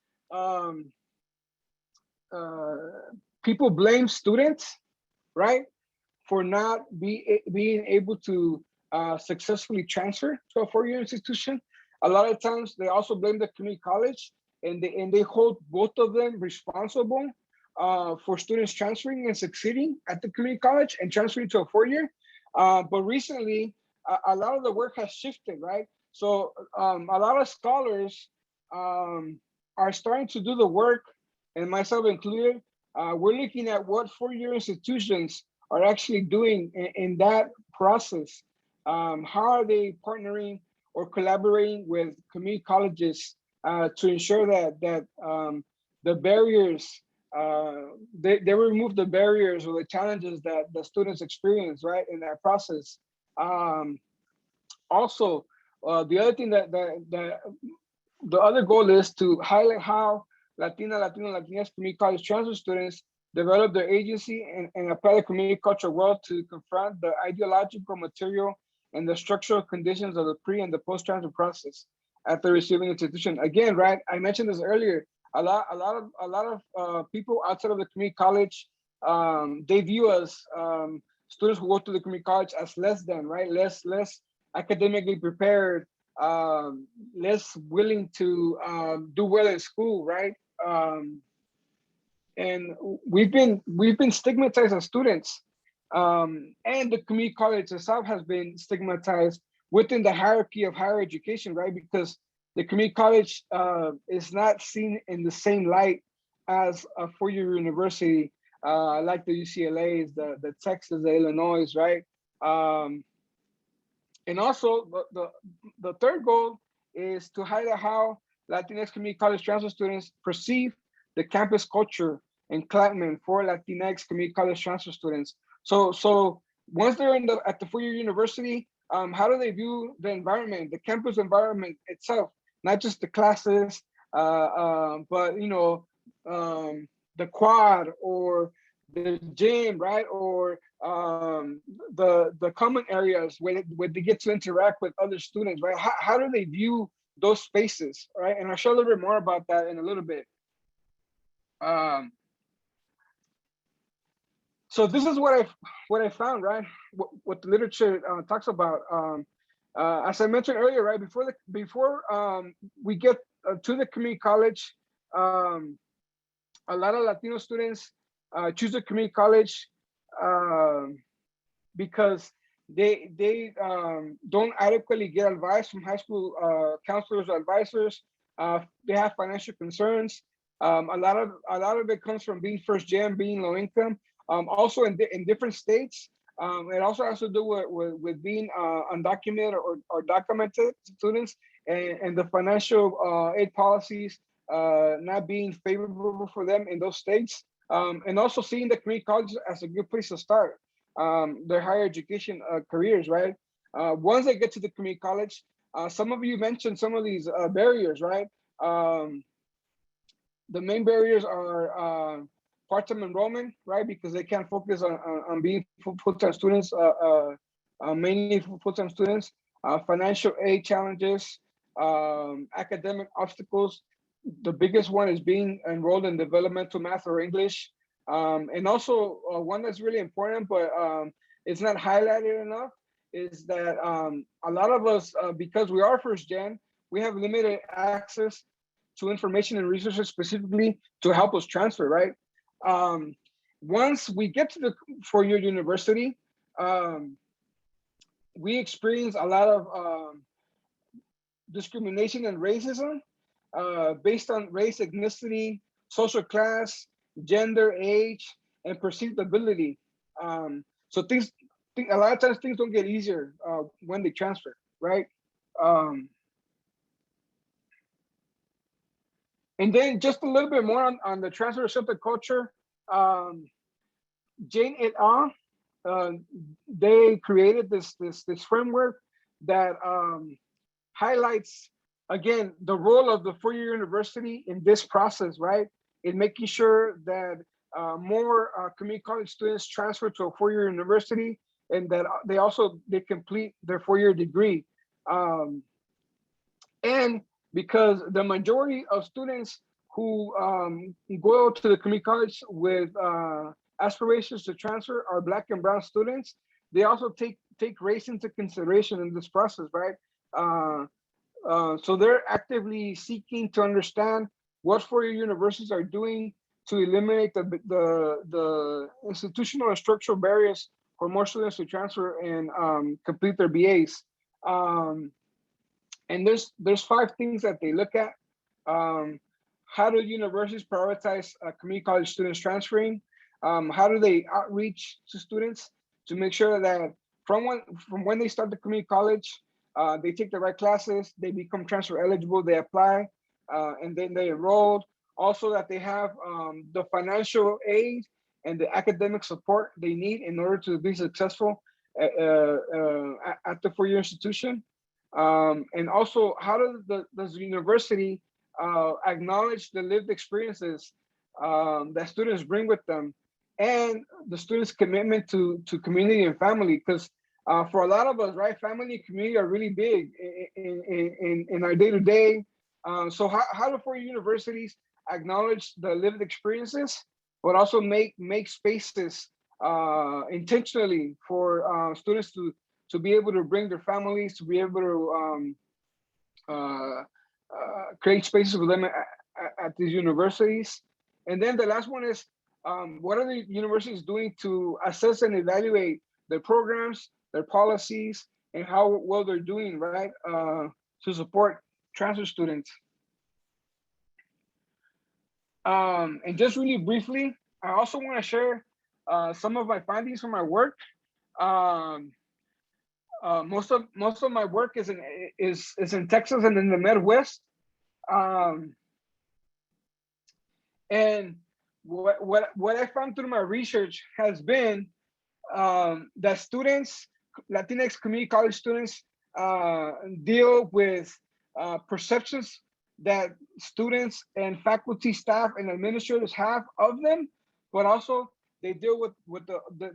people blame students, right, for not being able to successfully transfer to a 4-year institution. A lot of times they also blame the community college, and they hold both of them responsible for students transferring and succeeding at the community college and transferring to a 4-year. But recently, a lot of the work has shifted, right? So a lot of scholars are starting to do the work, and myself included. We're looking at what 4-year institutions are actually doing in that process. How are they partnering or collaborating with community colleges to ensure that the barriers, they remove the barriers or the challenges that the students experience, right, in that process. Also, the other thing that the other goal is to highlight how Latinx community college transfer students develop their agency and apply the community culture well to confront the ideological, material, and the structural conditions of the pre and the post-transfer process at the receiving institution. Again, right, I mentioned this earlier, a lot of people outside of the community college, they view us, students who go to the community college, as less than, right, less academically prepared, less willing to do well in school, right? And we've been stigmatized as students, and the community college itself has been stigmatized within the hierarchy of higher education, right? Because the community college is not seen in the same light as a 4-year university, like the UCLA's, the Texas, the Illinois, right? And also the third goal is to highlight how Latinx community college transfer students perceive the campus culture and climate for Latinx community college transfer students. So once they're at the four-year university, how do they view the environment, the campus environment itself, not just the classes, but the quad or the gym, right? Or the common areas where they get to interact with other students, right? How do they view those spaces, right? And I'll show a little bit more about that in a little bit. So this is what I found, right? What the literature talks about. As I mentioned earlier, right, before we get to the community college, a lot of Latino students choose the community college because they don't adequately get advice from high school counselors or advisors. They have financial concerns. A lot of it comes from being first gen, being low income. Also in different states, it also has to do with being undocumented or documented students, and the financial aid policies not being favorable for them in those states, and also seeing the community college as a good place to start their higher education careers, right? Once they get to the community college, some of you mentioned some of these barriers, right? The main barriers are part-time enrollment, right? Because they can't focus on being full-time students, mainly full-time students, financial aid challenges, academic obstacles. The biggest one is being enrolled in developmental math or English. And also one that's really important, but it's not highlighted enough, is that a lot of us, because we are first gen, we have limited access to information and resources specifically to help us transfer, right? Once we get to the four-year university, we experience a lot of discrimination and racism based on race, ethnicity, social class, gender, age, and perceived ability. So a lot of times things don't get easier when they transfer, right? And then just a little bit more on the transfer receptive culture. Jane et al. They created this framework that highlights, again, the role of the four-year university in this process, right? In making sure that more community college students transfer to a four-year university, and that they complete their four-year degree. And because the majority of students who go to the community college with aspirations to transfer are Black and Brown students, they also take race into consideration in this process, right? So they're actively seeking to understand what four-year universities are doing to eliminate the institutional and structural barriers for more students to transfer and complete their BAs. And there's 5 things that they look at. How do universities prioritize community college students transferring? How do they outreach to students to make sure that from when they start the community college, they take the right classes, they become transfer eligible, they apply, and then they enroll. Also that they have the financial aid and the academic support they need in order to be successful at the four-year institution. And also, how does the university acknowledge the lived experiences that students bring with them, and the students' commitment to community and family? Because for a lot of us, right, family and community are really big in our day-to-day. So how do four universities acknowledge the lived experiences, but also make spaces intentionally for students to be able to bring their families, to be able to create spaces for them at these universities? And then the last one is, what are the universities doing to assess and evaluate their programs, their policies, and how well they're doing, right, to support transfer students? And just really briefly, I also want to share some of my findings from my work. most of my work is in Texas and in the Midwest. And what I found through my research has been that students, Latinx community college students, deal with perceptions that students and faculty, staff, and administrators have of them, but also they deal with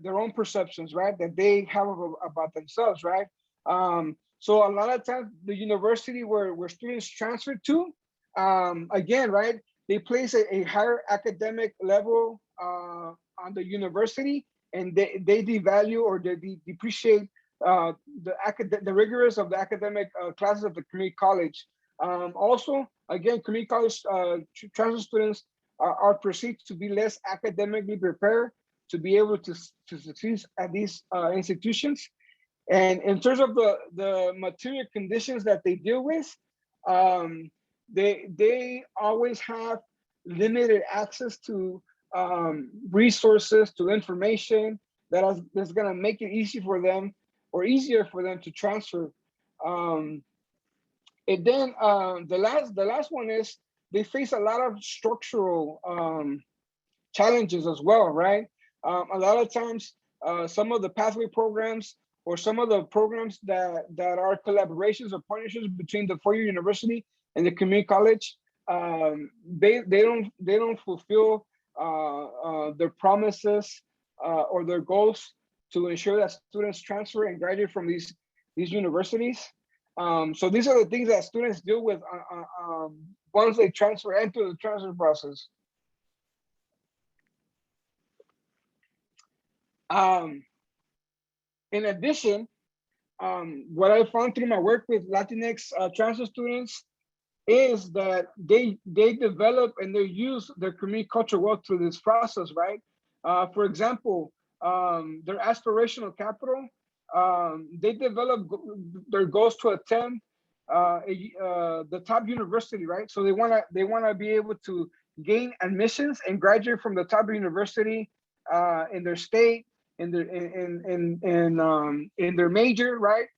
their own perceptions, right, that they have about themselves, right? So a lot of times the university where students transfer to, again, right, they place a higher academic level on the university, and they devalue or they depreciate the rigorous of the academic classes of the community college. Also, again, community college transfer students are perceived to be less academically prepared to be able to succeed at these institutions. And in terms of the material conditions that they deal with, they always have limited access to resources, to information that's going to make it easy for them or easier for them to transfer. And then the last one is they face a lot of structural challenges as well, right? A lot of times, some of the pathway programs or some of the programs that are collaborations or partnerships between the four-year university and the community college, they don't fulfill their promises or their goals to ensure that students transfer and graduate from these universities. So these are the things that students deal with once they transfer, enter the transfer process. In addition, what I found through my work with Latinx transfer students is that they develop and they use their community culture well through this process, right? For example, their aspirational capital, they develop their goals to attend the top university, right? So they wanna be able to gain admissions and graduate from the top university in their state, in their major, right?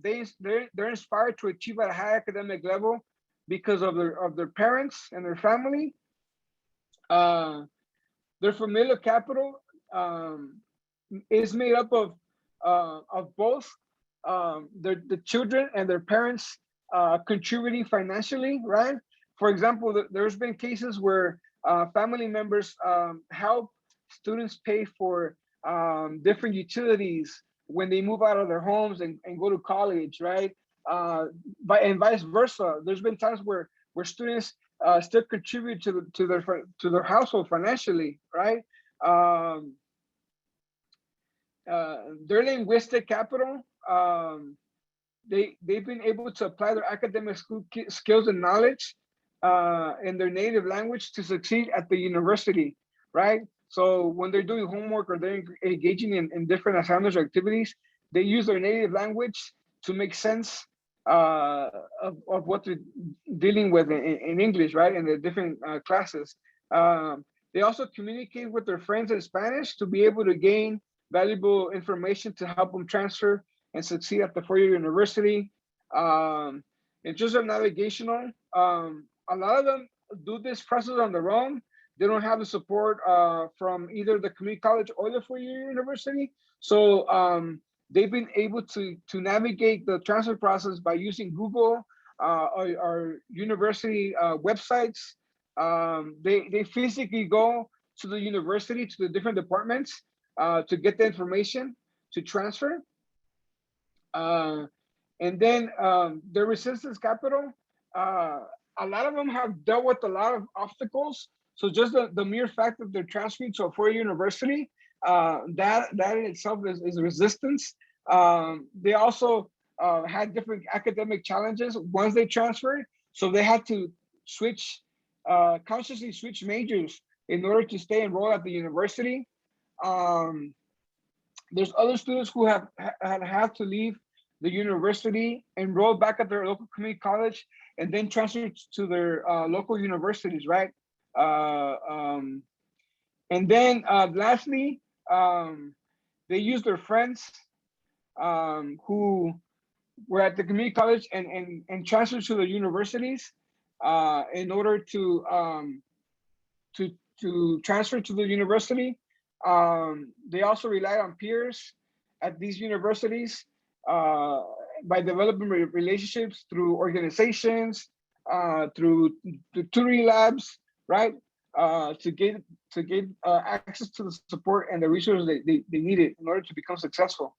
They're inspired to achieve at a high academic level because of their parents and their family. Their familial capital is made up of both the children and their parents contributing financially, right? For example, there's been cases where family members help students pay for different utilities when they move out of their homes and go to college, right? And vice versa. There's been times where students still contribute to their household financially, right? Their linguistic capital, they've been able to apply their academic skills and knowledge in their native language to succeed at the university, right? So when they're doing homework or they're engaging in different assignments or activities, they use their native language to make sense of what they're dealing with in English, right? In the different classes. They also communicate with their friends in Spanish to be able to gain valuable information to help them transfer and succeed at the four-year university. In terms of navigational, a lot of them do this process on their own. They don't have the support from either the community college or the four-year university. So they've been able to navigate the transfer process by using Google or university websites. They physically go to the university, to the different departments to get the information to transfer. And then the resistance capital, a lot of them have dealt with a lot of obstacles. So just the mere fact that they're transferring to a four-year university, that in itself is resistance. They also had different academic challenges once they transferred. So they had to consciously switch majors in order to stay enrolled at the university. There's other students who have to leave the university, enroll back at their local community college, and then transfer to their local universities, right? And then lastly, they use their friends who were at the community college and transferred to the universities in order to transfer to the university. They also relied on peers at these universities by developing relationships through organizations, through tutoring labs, right? To get access to the support and the resources they needed in order to become successful.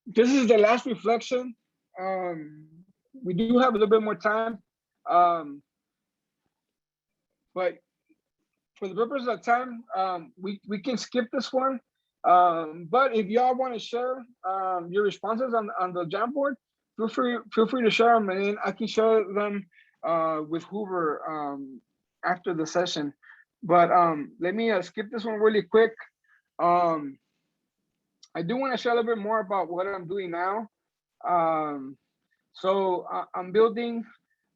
This is the last reflection. We do have a little bit more time, but for the purpose of time, we can skip this one. But if y'all want to share your responses on the Jamboard, feel free to share them, and then I can share them with Hoover after the session. But let me skip this one really quick. I do want to share a little bit more about what I'm doing now. So I'm building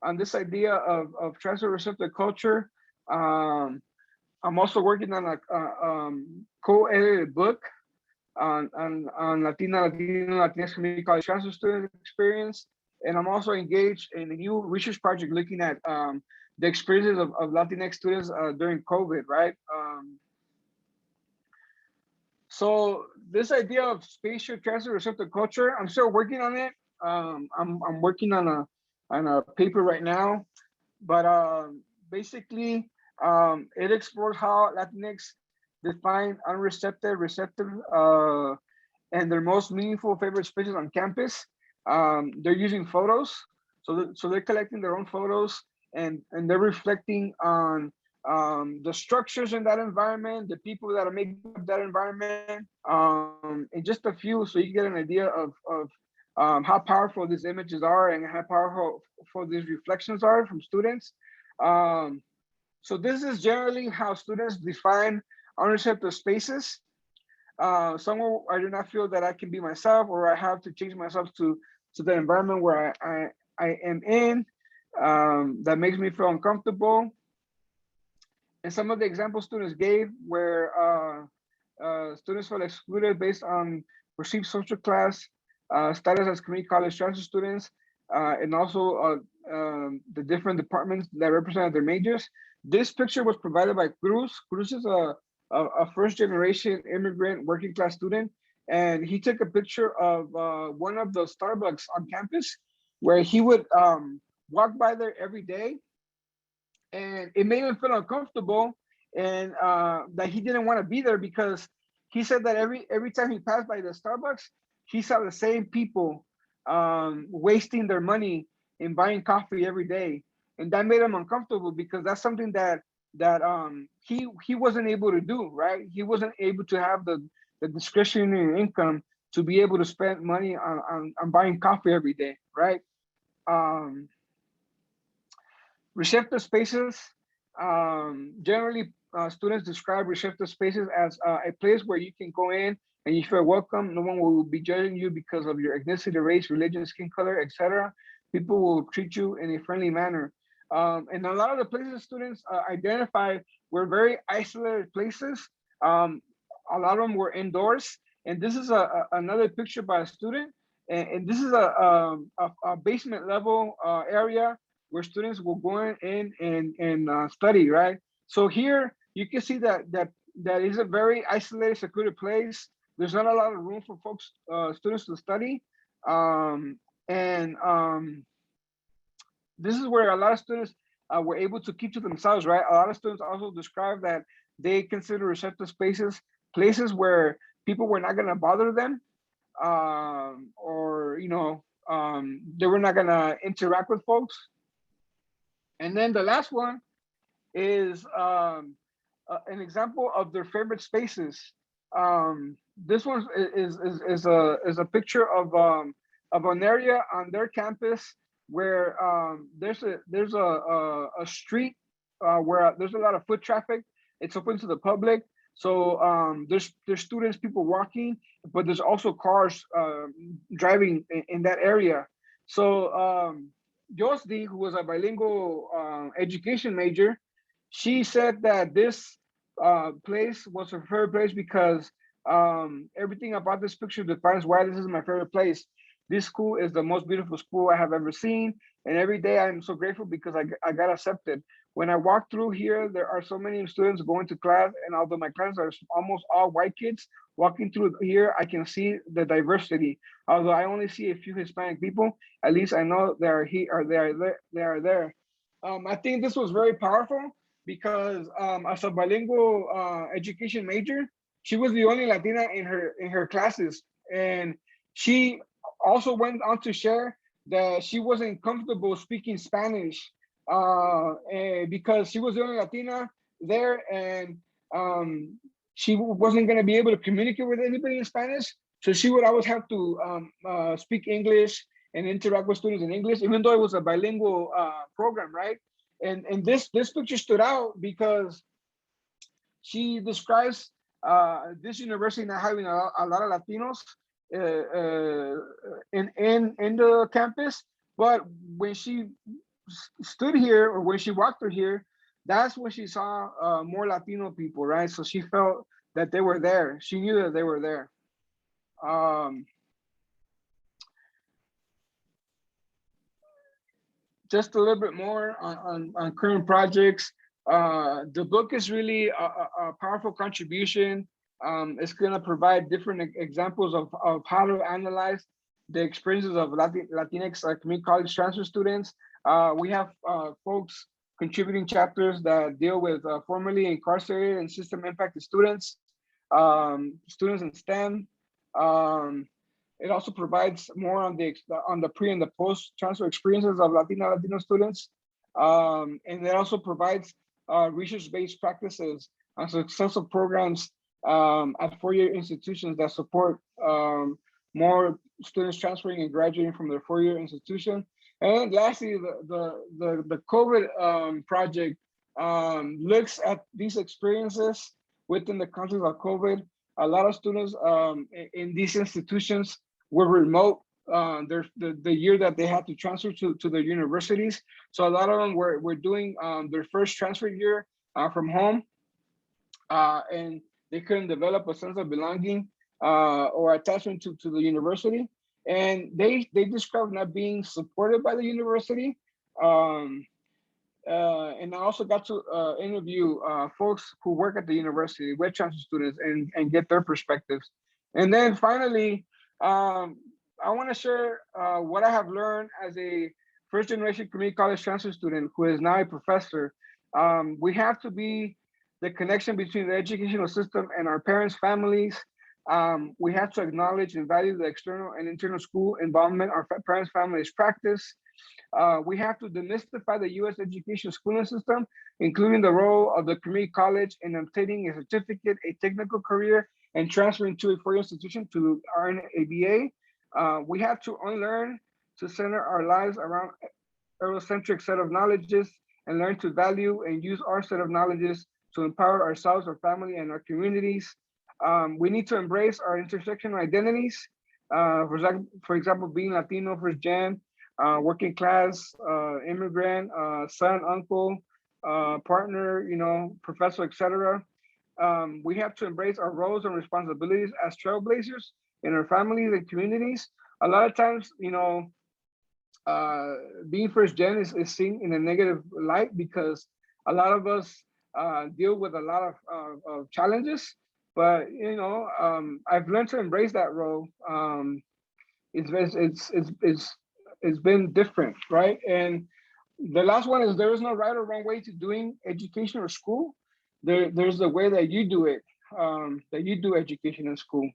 on this idea of transfer receptive culture. I'm also working on a co-edited book on Latinx community college transfer student experience. And I'm also engaged in a new research project looking at the experiences of Latinx students during COVID, right? So this idea of spatial transfer receptive culture, I'm still working on it. I'm working on a paper right now, but basically it explores how Latinx define unreceptive, receptive, and their most meaningful favorite spaces on campus. They're using photos, so they're collecting their own photos, and they're reflecting on the structures in that environment, the people that are making up that environment, and just a few, so you get an idea of how powerful these images are and how powerful these reflections are from students. So this is generally how students define unreceptive spaces. Somewhere I do not feel that I can be myself, or I have to change myself to the environment where I am in, that makes me feel uncomfortable. And some of the examples students gave where students felt excluded based on perceived social class, status as community college transfer students, and also the different departments that represented their majors. This picture was provided by Cruz. Cruz is a first generation immigrant working class student. And he took a picture of one of the Starbucks on campus where he would walk by there every day. And it made him feel uncomfortable, and that he didn't want to be there, because he said that every time he passed by the Starbucks, he saw the same people wasting their money in buying coffee every day. And that made him uncomfortable, because that's something that he wasn't able to do, right? He wasn't able to have the discretionary income to be able to spend money on buying coffee every day, right? Receptive spaces, generally students describe receptive spaces as a place where you can go in and you feel welcome. No one will be judging you because of your ethnicity, race, religion, skin color, etc. People will treat you in a friendly manner. And a lot of the places students identified were very isolated places. A lot of them were indoors. And this is another picture by a student. And this is a basement level area where students will go in and study, right? So here you can see that is a very isolated, secluded place. There's not a lot of room for folks, students to study. This is where a lot of students were able to keep to themselves, right? A lot of students also describe that they consider receptive spaces places where people were not going to bother them, or they were not going to interact with folks. And then the last one is an example of their favorite spaces. This one is a picture of an area on their campus where there's a street where there's a lot of foot traffic. It's open to the public, so there's students, people walking, but there's also cars driving in that area. So Josdi, who was a bilingual education major, she said that this place was her favorite place because everything about this picture defines why this is my favorite place. This school is the most beautiful school I have ever seen. And every day I'm so grateful because I got accepted. When I walk through here, there are so many students going to class. And although my classes are almost all white kids, walking through here, I can see the diversity. Although I only see a few Hispanic people, at least I know they are here or they are there. I think this was very powerful because as a bilingual education major, she was the only Latina in her classes. And she also went on to share that she wasn't comfortable speaking Spanish because she was the only Latina there, and she wasn't going to be able to communicate with anybody in Spanish. So she would always have to speak English and interact with students in English, even though it was a bilingual program, right? And this picture stood out because she describes this university not having a lot of Latinos in the campus, but when she stood here or when she walked through here, that's when she saw more Latino people, right? So she felt that they were there. She knew that they were there. Just a little bit more on current projects. The book is really a powerful contribution. It's going to provide different examples of how to analyze the experiences of Latinx community college transfer students. We have folks contributing chapters that deal with formerly incarcerated and system impacted students, students in STEM. It also provides more on the pre and the post transfer experiences of Latino students. And it also provides research-based practices and successful programs at four-year institutions that support more students transferring and graduating from their four-year institution. And lastly, the COVID project looks at these experiences within the context of COVID. A lot of students in these institutions were remote the year that they had to transfer to their universities. So a lot of them were doing their first transfer year from home, and they couldn't develop a sense of belonging or attachment to the university. And they described not being supported by the university. And I also got to interview folks who work at the university with transfer students and get their perspectives. And then finally, I want to share what I have learned as a first generation community college transfer student who is now a professor. We have to be the connection between the educational system and our parents' families. We have to acknowledge and value the external and internal school involvement our parents' families practice. We have to demystify the U.S. education schooling system, including the role of the community college in obtaining a certificate, a technical career, and transferring to a four-year institution to earn a BA. We have to unlearn to center our lives around Eurocentric set of knowledges and learn to value and use our set of knowledges to empower ourselves, our family, and our communities. We need to embrace our intersectional identities. For example, being Latino, first gen, working class, immigrant, son, uncle, partner, professor, etc. We have to embrace our roles and responsibilities as trailblazers in our families and communities. A lot of times, being first gen is seen in a negative light because a lot of us deal with a lot of challenges. But I've learned to embrace that role. It's been different, right? And the last one is there is no right or wrong way to doing education or school. There's the way that you do it, that you do education in school.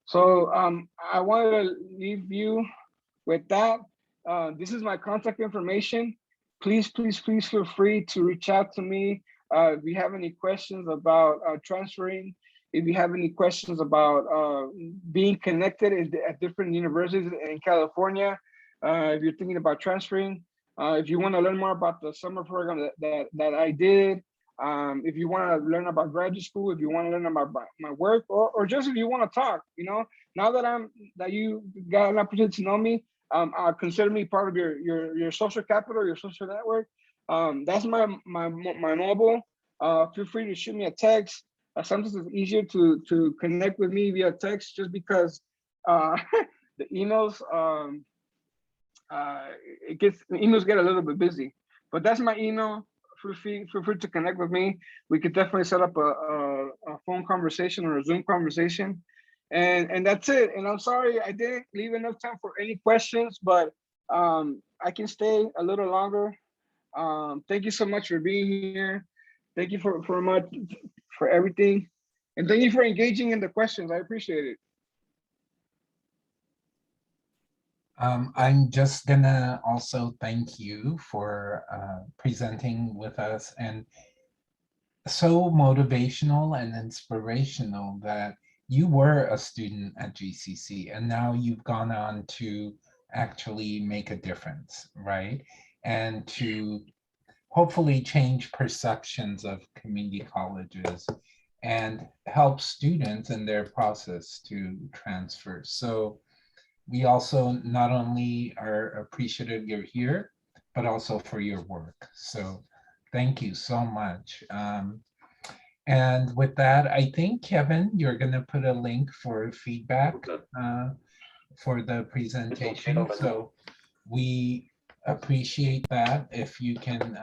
So I wanted to leave you with that. This is my contact information. Please feel free to reach out to me if you have any questions about transferring. If you have any questions about being connected at different universities in California, if you're thinking about transferring, if you want to learn more about the summer program that I did, if you want to learn about graduate school, if you want to learn about my work, or just if you want to talk, now that you got an opportunity to know me, consider me part of your social capital, your social network. That's my mobile. feel free to shoot me a text. Sometimes it's easier to connect with me via text just because the emails the emails get a little bit busy. But that's my email. Feel free to connect with me. We could definitely set up a phone conversation or a Zoom conversation. And that's it. And I'm sorry I didn't leave enough time for any questions, but I can stay a little longer. Thank you so much for being here. Thank you for everything. And thank you for engaging in the questions. I appreciate it. I'm just gonna also thank you for presenting with us, and so motivational and inspirational that you were a student at GCC and now you've gone on to actually make a difference, right? And to hopefully change perceptions of community colleges and help students in their process to transfer. So we also not only are appreciative you're here, but also for your work. So thank you so much. And with that, I think, Kevin, you're going to put a link for feedback for the presentation. So we appreciate that if you can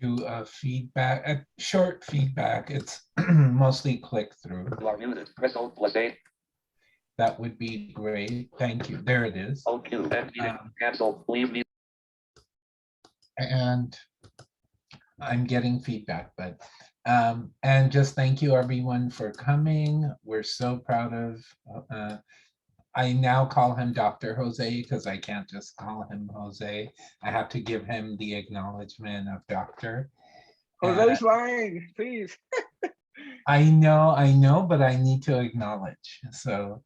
do a feedback, a short feedback. It's mostly click through. That would be great. Thank you. There it is. And I'm getting feedback, but and just thank you everyone for coming. We're so proud of I now call him Dr. Jose because I can't just call him Jose. I have to give him the acknowledgement of doctor. Jose's lying, please. I know, but I need to acknowledge. So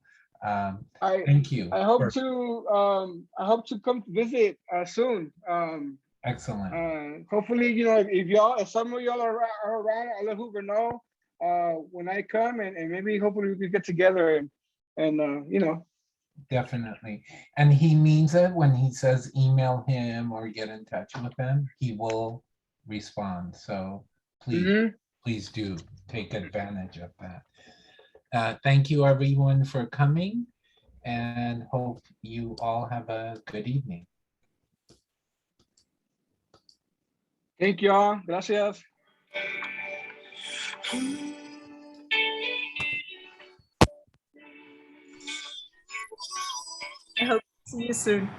thank you. I hope to come visit soon. Excellent. Hopefully, if some of y'all are around, I'll let Hoover know when I come, and maybe hopefully we can get together and. Definitely. And he means it when he says email him or get in touch with him, he will respond. So please, please do take advantage of that. Thank you everyone for coming and hope you all have a good evening. Thank y'all. Gracias. I hope to see you soon.